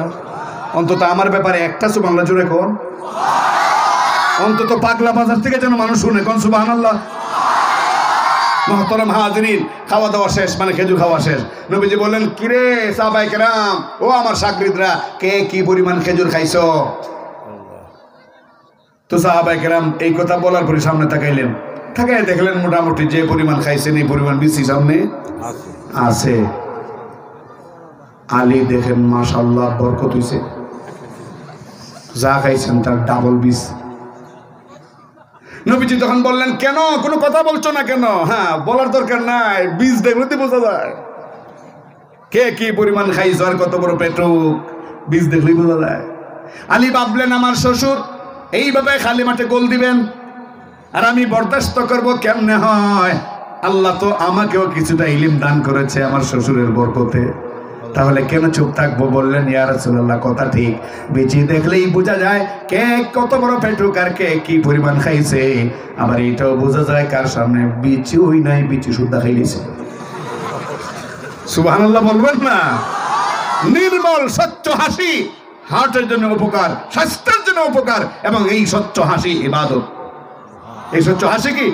অন্তত আমার ব্যাপারে একটা সুবহানাল্লাহ জোরে কোন, অন্তত পাগলা বাজার থেকে যেন মানুষ শুনে কোন সুবহানাল্লাহ। মুহতারাম হাজিরিন, খাওয়া দাওয়া শেষ, মানে খেজুর খাওয়া শেষ। নবীজি বললেন, কিরে সাহাবায়ে কেরাম, ও আমার শাগরিদরা, কে কি পরিমাণ খেজুর খাইছো? তো সাহাবায়ে কেরাম এই কথা বলার পরে সামনে তাকাইলেন, তাকাই দেখলেন মোটামুটি যে পরিমাণ খাইছেন এই পরিমাণ বিচি সামনে আছে। আলী দেখেন মাশাআল্লাহ বরকত হইছে, যা খাইছেন তার ডাবল বিচ। নবীজি তখন বললেন, কেন কোনো কথা বলছো না কেন? হ্যাঁ, বলার দরকার নাই, বীজ দেখলে তো বোঝা যায় কে কি পরিমাণ খাইছো আর কত বড় পেটুক, বীজ দেখলেই বোঝা যায়। আলী ভাবলেন, আমার শ্বশুর এইভাবে খালি মাঠে গোল দিবেন আর আমি বরদাস্ত করব কেমনে হয়? আল্লাহ তো আমাকেও কিছুটা ইলম দান করেছে আমার শ্বশুরের বরকতে, তাহলে কেন চুপ থাকবো? বললেন, ইয়া রাসূলুল্লাহ, কথা ঠিক, বিচি দেখলেই বোঝা যায় কে কত বড় পেটুক আর কে কি পরিমাণ খাইছে। আবার এটাও বোঝা যায় কার সামনে বিচি হই নাই, বিচি সুদ্ধা খাইলিছে। সুবহানাল্লাহ বলবেন না? নির্মল স্বচ্ছ হাসি হার্টের জন্য উপকার, স্বাস্থ্যের জন্য উপকার, এবং এই স্বচ্ছ হাসি ইবাদত। এই স্বচ্ছ হাসি কি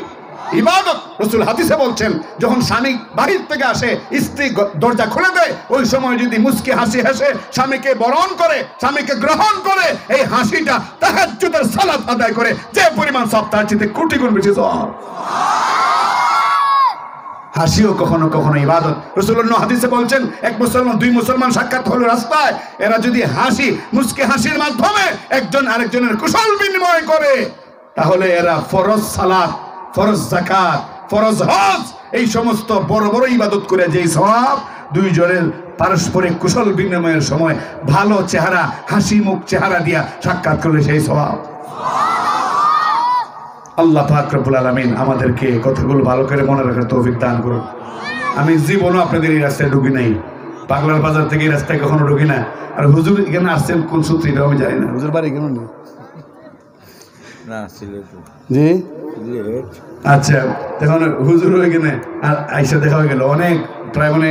ইবাদত। রাসূল হাদিসে বলছেন, যখন স্বামী বাহির থেকে আসে, স্ত্রী দরজা খুলে দেয়, ওই সময় যদি মুস্কি হাসি হেসে স্বামীকে বরণ করে, স্বামীকে গ্রহণ করে, এই হাসিটা তাহাজ্জুদের সালাত আদায় করে যে পরিমাণ সওয়াব, তার চেয়ে কোটি গুণ বেশি সওয়াব। হাসিও কখনো কখনো ইবাদত। রাসূলুল্লাহ হাদিসে বলছেন, এক মুসলমান দুই মুসলমান সাক্ষাৎ হলো রাস্তায়, এরা যদি হাসি মুস্কি হাসির মাধ্যমে একজন আরেকজনের কুশল বিনিময় করে, তাহলে এরা ফরজ সালাত, ফরজ যাকাত, ফরজ হজ, এই সমস্ত বড় বড় ইবাদত করে যেই সওয়াব, দুইজনের পারস্পরিক কুশল বিনিময়ের সময় ভালো চেহারা, হাসি মুখ চেহারা দিয়া সাক্ষাৎ করলে সেই সওয়াব। আল্লাহ পাক রব্বুল আলামিন আমাদেরকে কথাগুলো ভালো করে মনে রাখার তৌফিক দান করুন। আমি জীবনও আপনাদের এই রাস্তায় ঢুকি নাই, পাগলার বাজার থেকে এই রাস্তায় কখনো ঢুকি না। আর হুজুর এখানে আসছেন কোন সূত্রে এটাও আমি জানি না। হুজুর বাড়ি কেন নেই? জি আচ্ছা, তখন হুজুর এখানে আর আইসা দেখা হয়ে গেল অনেক, প্রায় মানে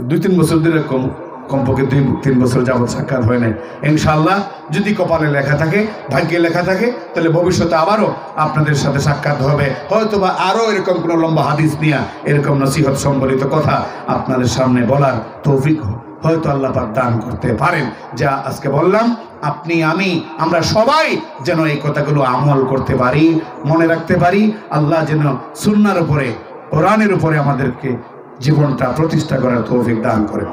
2-3 বছর ধরে কমপক্ষে 2-3 বছর যাবত সাক্ষাৎ হয় নাই। ইনশাআল্লাহ যদি কপালে লেখা থাকে, ভাগ্যে লেখা থাকে, তাহলে ভবিষ্যতে আবারও আপনাদের সাথে সাক্ষাৎ হবে, হয়তোবা আরও এরকম কোনো লম্বা হাদিস নিয়ে এরকম নসিহত সম্বলিত কথা আপনাদের সামনে বলার তৌফিক হয়তো আল্লাহ পাক দান করতে পারেন। যা আজকে বললাম, আপনি আমি আমরা সবাই যেন এই কথাগুলো আমল করতে পারি, মনে রাখতে পারি। আল্লাহ যেন সুন্নাহর উপরে, কোরআনের উপরে আমাদেরকে জীবনটা প্রতিষ্ঠা করার তৌফিক দান করেন।